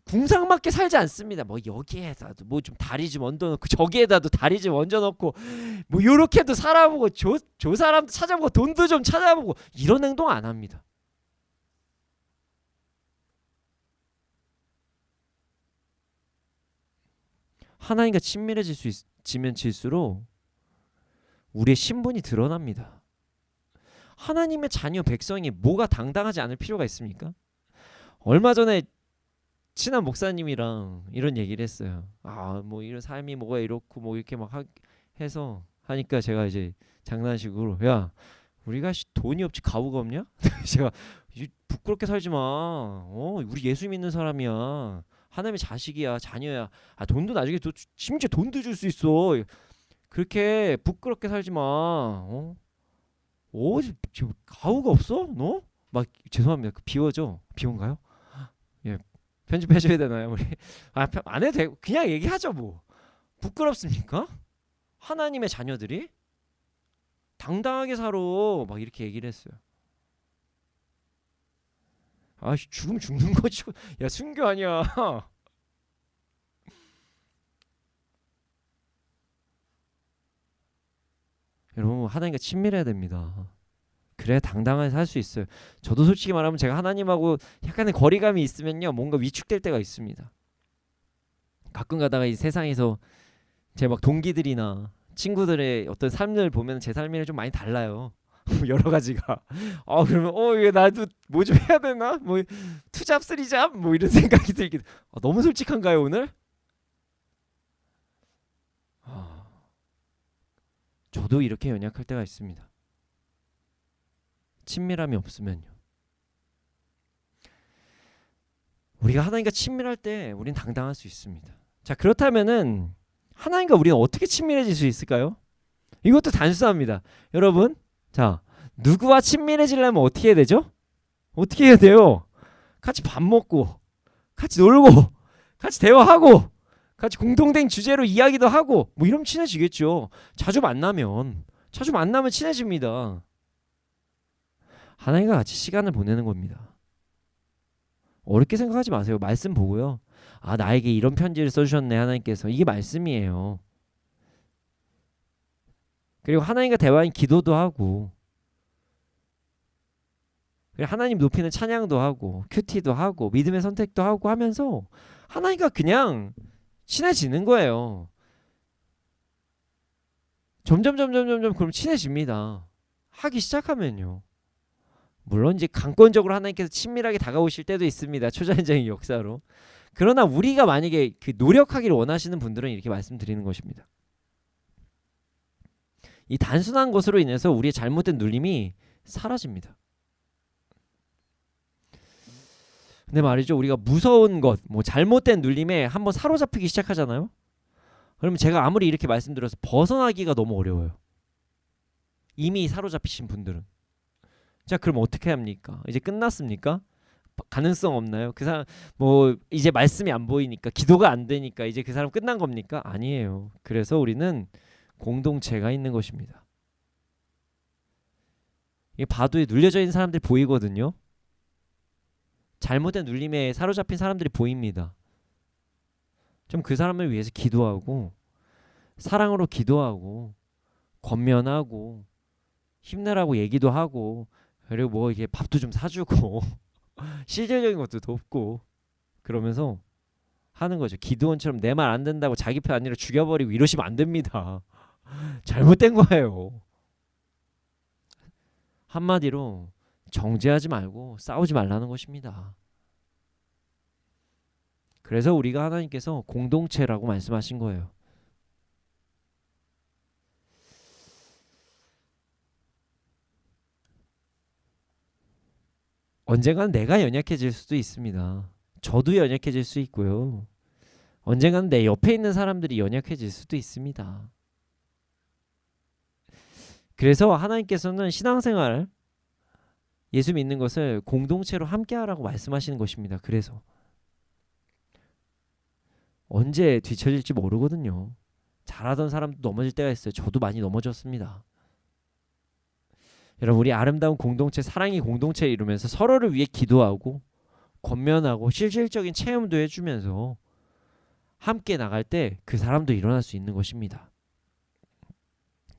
궁상맞게 살지 않습니다. 뭐 여기에다도 뭐 좀 다리 좀 얹어놓고 저기에다도 다리 좀 얹어놓고 뭐 요렇게도 살아보고 저 사람도 찾아보고 돈도 좀 찾아보고 이런 행동 안 합니다. 하나님과 친밀해지면 질수록 우리의 신분이 드러납니다. 하나님의 자녀 백성이 뭐가 당당하지 않을 필요가 있습니까? 얼마 전에 친한 목사님이랑 이런 얘기를 했어요. 뭐 이런 삶이 뭐가 이렇고 뭐 이렇게 막 해서 하니까 제가 이제 장난식으로 야 우리가 돈이 없지 가부가 없냐? 제가 부끄럽게 살지 마. 우리 예수 믿는 사람이야. 하나님의 자식이야. 자녀야. 돈도 나중에 심지어 돈도 줄 수 있어. 그렇게 부끄럽게 살지 마. 지금 가오가 없어? 너? 막 죄송합니다. 비워줘. 비운가요? 예. 편집해줘야 되나요? 우리 안 해도 되고 그냥 얘기하죠 뭐. 부끄럽습니까? 하나님의 자녀들이 당당하게 살아. 막 이렇게 얘기를 했어요. 죽으면 죽는 거지. 야 순교 아니야. 여러분 하나님과 친밀해야 됩니다. 그래야 당당하게 살 수 있어요. 저도 솔직히 말하면 제가 하나님하고 약간의 거리감이 있으면요 뭔가 위축될 때가 있습니다. 가끔 가다가 이 세상에서 제 막 동기들이나 친구들의 어떤 삶을 보면 제 삶이랑 좀 많이 달라요. 여러 가지가. 그러면 이거 나도 뭐 좀 해야 되나? 뭐 투잡 쓰리잡 뭐 이런 생각이 들기도. 너무 솔직한가요 오늘? 저도 이렇게 연약할 때가 있습니다. 친밀함이 없으면요. 우리가 하나님과 친밀할 때 우린 당당할 수 있습니다. 자, 그렇다면은 하나님과 우리는 어떻게 친밀해질 수 있을까요? 이것도 단순합니다. 여러분, 자, 누구와 친밀해지려면 어떻게 해야 되죠? 어떻게 해야 돼요? 같이 밥 먹고, 같이 놀고, 같이 대화하고, 같이 공통된 주제로 이야기도 하고, 뭐 이러면 친해지겠죠. 자주 만나면 친해집니다. 하나님과 같이 시간을 보내는 겁니다. 어렵게 생각하지 마세요. 말씀 보고요. 나에게 이런 편지를 써주셨네 하나님께서. 이게 말씀이에요. 그리고 하나님과 대화인 기도도 하고 하나님 높이는 찬양도 하고 큐티도 하고 믿음의 선택도 하고 하면서 하나님과 그냥 친해지는 거예요. 점점 그럼 친해집니다. 하기 시작하면요. 물론 이제 강권적으로 하나님께서 친밀하게 다가오실 때도 있습니다. 초자연적인 역사로. 그러나 우리가 만약에 그 노력하기를 원하시는 분들은 이렇게 말씀드리는 것입니다. 이 단순한 것으로 인해서 우리의 잘못된 눌림이 사라집니다. 근데 말이죠, 우리가 무서운 것, 뭐 잘못된 눌림에 한번 사로잡히기 시작하잖아요. 그러면 제가 아무리 이렇게 말씀드려서 벗어나기가 너무 어려워요. 이미 사로잡히신 분들은. 자, 그럼 어떻게 합니까? 이제 끝났습니까? 가능성 없나요? 그 사람 뭐 이제 말씀이 안 보이니까, 기도가 안 되니까 이제 그 사람 끝난 겁니까? 아니에요. 그래서 우리는 공동체가 있는 것입니다. 이 바도에 눌려져 있는 사람들이 보이거든요. 잘못된 눌림에 사로잡힌 사람들이 보입니다. 좀 그 사람을 위해서 기도하고 사랑으로 기도하고 권면하고 힘내라고 얘기도 하고, 그리고 뭐 이게 밥도 좀 사주고 실질적인 것도 돕고 그러면서 하는 거죠. 기드온처럼 내 말 안 된다고 자기 편 아니라 죽여버리고 이러시면 안 됩니다. 잘못된 거예요. 한마디로 정죄하지 말고 싸우지 말라는 것입니다. 그래서 우리가 하나님께서 공동체라고 말씀하신 거예요. 언젠가는 내가 연약해질 수도 있습니다. 저도 연약해질 수 있고요. 언젠가는 내 옆에 있는 사람들이 연약해질 수도 있습니다. 그래서 하나님께서는 신앙생활, 예수 믿는 것을 공동체로 함께하라고 말씀하시는 것입니다. 그래서 언제 뒤처질지 모르거든요. 잘하던 사람도 넘어질 때가 있어요. 저도 많이 넘어졌습니다. 여러분, 우리 아름다운 공동체, 사랑의 공동체를 이루면서 서로를 위해 기도하고 권면하고 실질적인 체험도 해주면서 함께 나갈 때 그 사람도 일어날 수 있는 것입니다.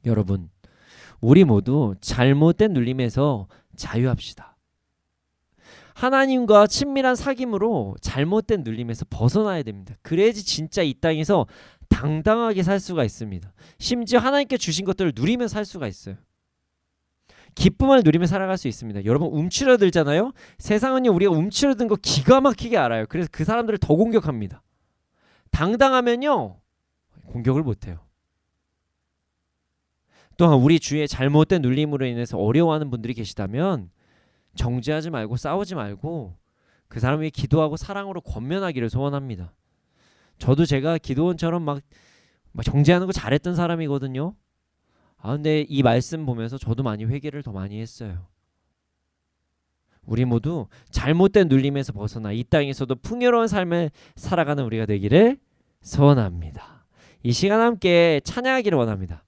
여러분, 우리 모두 잘못된 눌림에서 자유합시다. 하나님과 친밀한 사귐으로 잘못된 눌림에서 벗어나야 됩니다. 그래야지 진짜 이 땅에서 당당하게 살 수가 있습니다. 심지어 하나님께 주신 것들을 누리며 살 수가 있어요. 기쁨을 누리며 살아갈 수 있습니다. 여러분, 움츠러들잖아요. 세상은요, 우리가 움츠러든 거 기가 막히게 알아요. 그래서 그 사람들을 더 공격합니다. 당당하면요, 공격을 못해요. 또한 우리 주위에 잘못된 눌림으로 인해서 어려워하는 분들이 계시다면 정죄하지 말고 싸우지 말고 그 사람 위해 기도하고 사랑으로 권면하기를 소원합니다. 저도 제가 기도원처럼 막 정죄하는 거 잘했던 사람이거든요. 근데 이 말씀 보면서 저도 많이 회개를 더 많이 했어요. 우리 모두 잘못된 눌림에서 벗어나 이 땅에서도 풍요로운 삶을 살아가는 우리가 되기를 소원합니다. 이 시간 함께 찬양하기를 원합니다.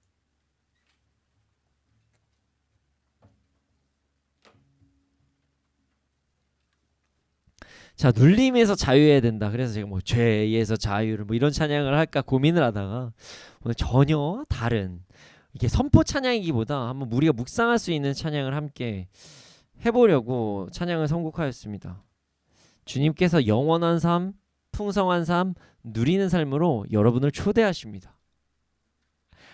자, 눌림에서 자유해야 된다. 그래서 제가 뭐 죄에서 자유를 뭐 이런 찬양을 할까 고민을 하다가 오늘 전혀 다른, 이게 선포 찬양이기보다 한번 우리가 묵상할 수 있는 찬양을 함께 해보려고 찬양을 선곡하였습니다. 주님께서 영원한 삶, 풍성한 삶, 누리는 삶으로 여러분을 초대하십니다.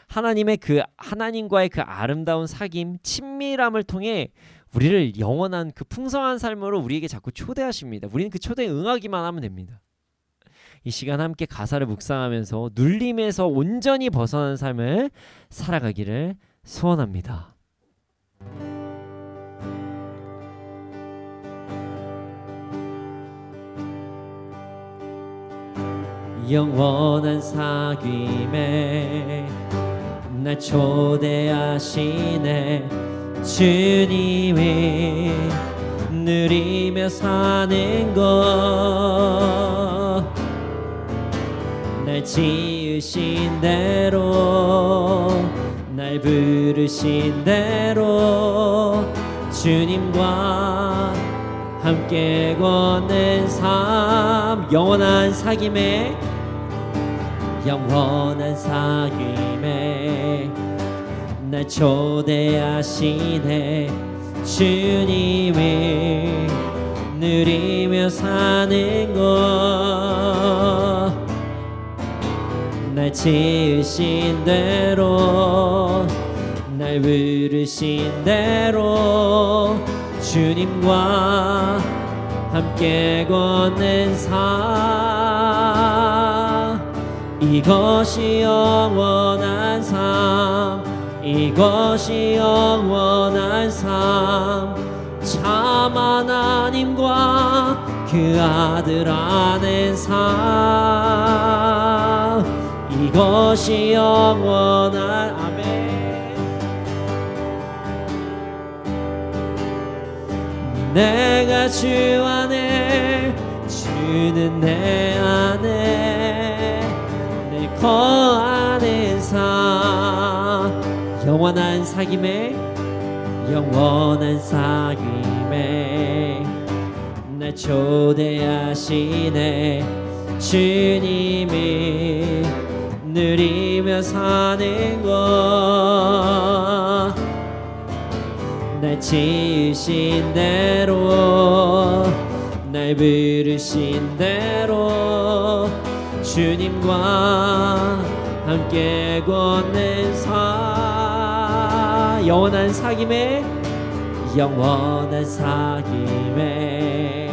하나님과의 그 아름다운 사귐, 친밀함을 통해 우리를 영원한 그 풍성한 삶으로 우리에게 자꾸 초대하십니다. 우리는 그 초대에 응하기만 하면 됩니다. 이 시간 함께 가사를 묵상하면서 눌림에서 온전히 벗어난 삶을 살아가기를 소원합니다. 영원한 사귐에 날 초대하시네. 주님이 누리며 사는 것, 날 지으신 대로, 날 부르신 대로 주님과 함께 걷는 삶. 영원한 사귐에, 영원한 사귐에 날 초대하시네. 주님이 누리며 사는 것 날 지으신 대로 날 부르신 대로 주님과 함께 걷는 삶 이것이 영원한 삶 이것이 영원한 삶 참 하나님과 그 아들 아는 삶 이것이 영원한 아멘 내가 주 안에 주는 내 안에 늘 거하는 삶 영원한 사귐에 영원한 사귐에 날 초대하시네 주님이 누리며 사는 것 날 지으신 대로 날 부르신 대로 주님과 함께 걷는 삶 영원한 사귐에 영원한 사귐에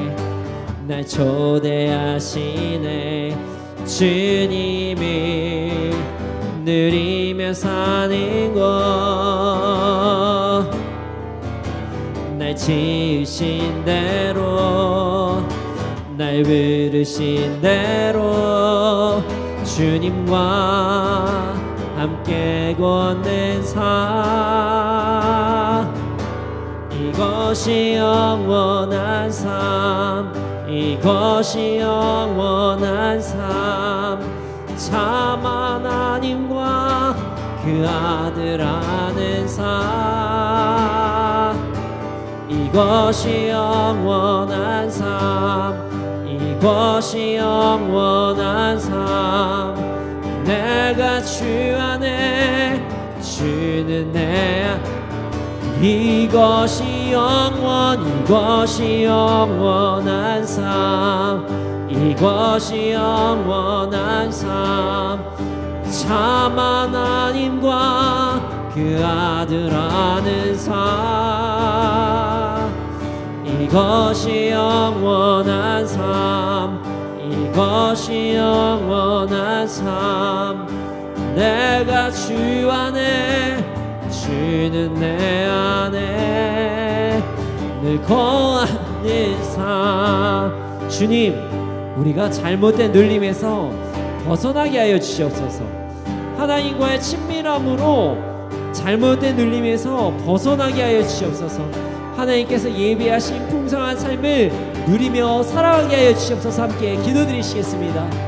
날 초대하시네 주님이 누리며 사는 것 날 지으신 대로 날 부르신 대로 주님과 함께 걷는 삶 이것이 영원한 삶 이것이 영원한 삶 참 하나님과 그 아들 아는 삶 이것이 영원한 삶 이것이 영원한 삶 내가 주 안에 주는 내 안 이것이 영원한 삶 이것이 영원한 삶 참 하나님과 그 아들 아는 삶 이것이 영원한 삶 이것이 영원한 삶 내가 주 안에 주는 내 안에 늘 거하는 삶 주님 우리가 잘못된 눌림에서 벗어나게 하여 주시옵소서 하나님과의 친밀함으로 잘못된 눌림에서 벗어나게 하여 주시옵소서 하나님께서 예비하신 풍성한 삶을 누리며 살아가게 하여 주시옵소서 함께 기도드리시겠습니다.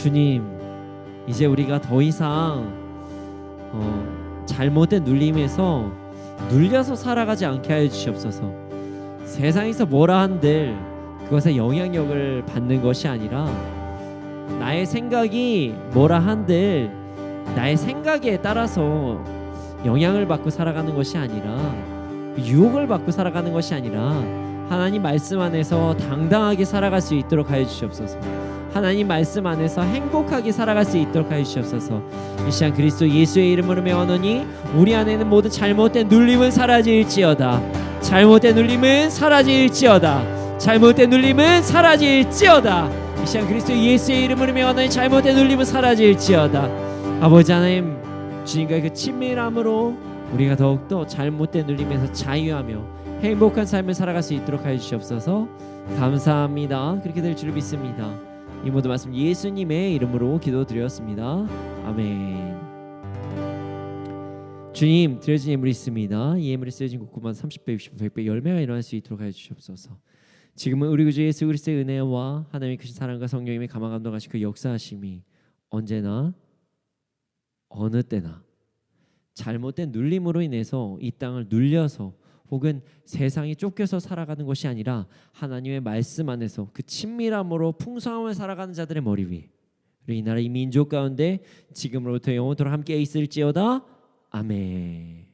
주님, 이제 우리가 더 이상 잘못된 눌림에서 눌려서 살아가지 않게 하여 주시옵소서. 세상에서 뭐라 한들 그것에 영향력을 받는 것이 아니라 나의 생각이 뭐라 한들 나의 생각에 따라서 영향을 받고 살아가는 것이 아니라 유혹을 받고 살아가는 것이 아니라 하나님 말씀 안에서 당당하게 살아갈 수 있도록 하여 주시옵소서. 하나님 말씀 안에서 행복하게 살아갈 수 있도록 하여 주시옵소서. 이 시간 그리스도 예수의 이름으로 명하노니 우리 안에는 모든 잘못된 눌림은 사라질지어다. 잘못된 눌림은 사라질지어다. 잘못된 눌림은 사라질지어다. 이 시간 그리스도 예수의 이름으로 명하노니 잘못된 눌림은 사라질지어다. 아버지 하나님, 주님과의 그 친밀함으로 우리가 더욱더 잘못된 눌림에서 자유하며 행복한 삶을 살아갈 수 있도록 하여 주시옵소서. 감사합니다. 그렇게 될 줄 믿습니다. 이 모든 말씀 예수님의 이름으로 기도드렸습니다. 아멘. 주님, 드려진 예물이 있습니다. 이 예물이 쓰여진 곳곳만 30배, 60배, 100배 열매가 일어날 수 있도록 하여 주시옵소서. 지금은 우리 구주 예수 그리스도의 은혜와 하나님의 크신 사랑과 성령님의 감화 감동하신 그 역사하심이 언제나 어느 때나 잘못된 눌림으로 인해서 이 땅을 눌려서 혹은 세상이 쫓겨서 살아가는 것이 아니라 하나님의 말씀 안에서 그 친밀함으로 풍성함을 살아가는 자들의 머리 위에 우리 이 나라 이 민족 가운데 지금으로부터 영원토록 함께 있을지어다. 아멘.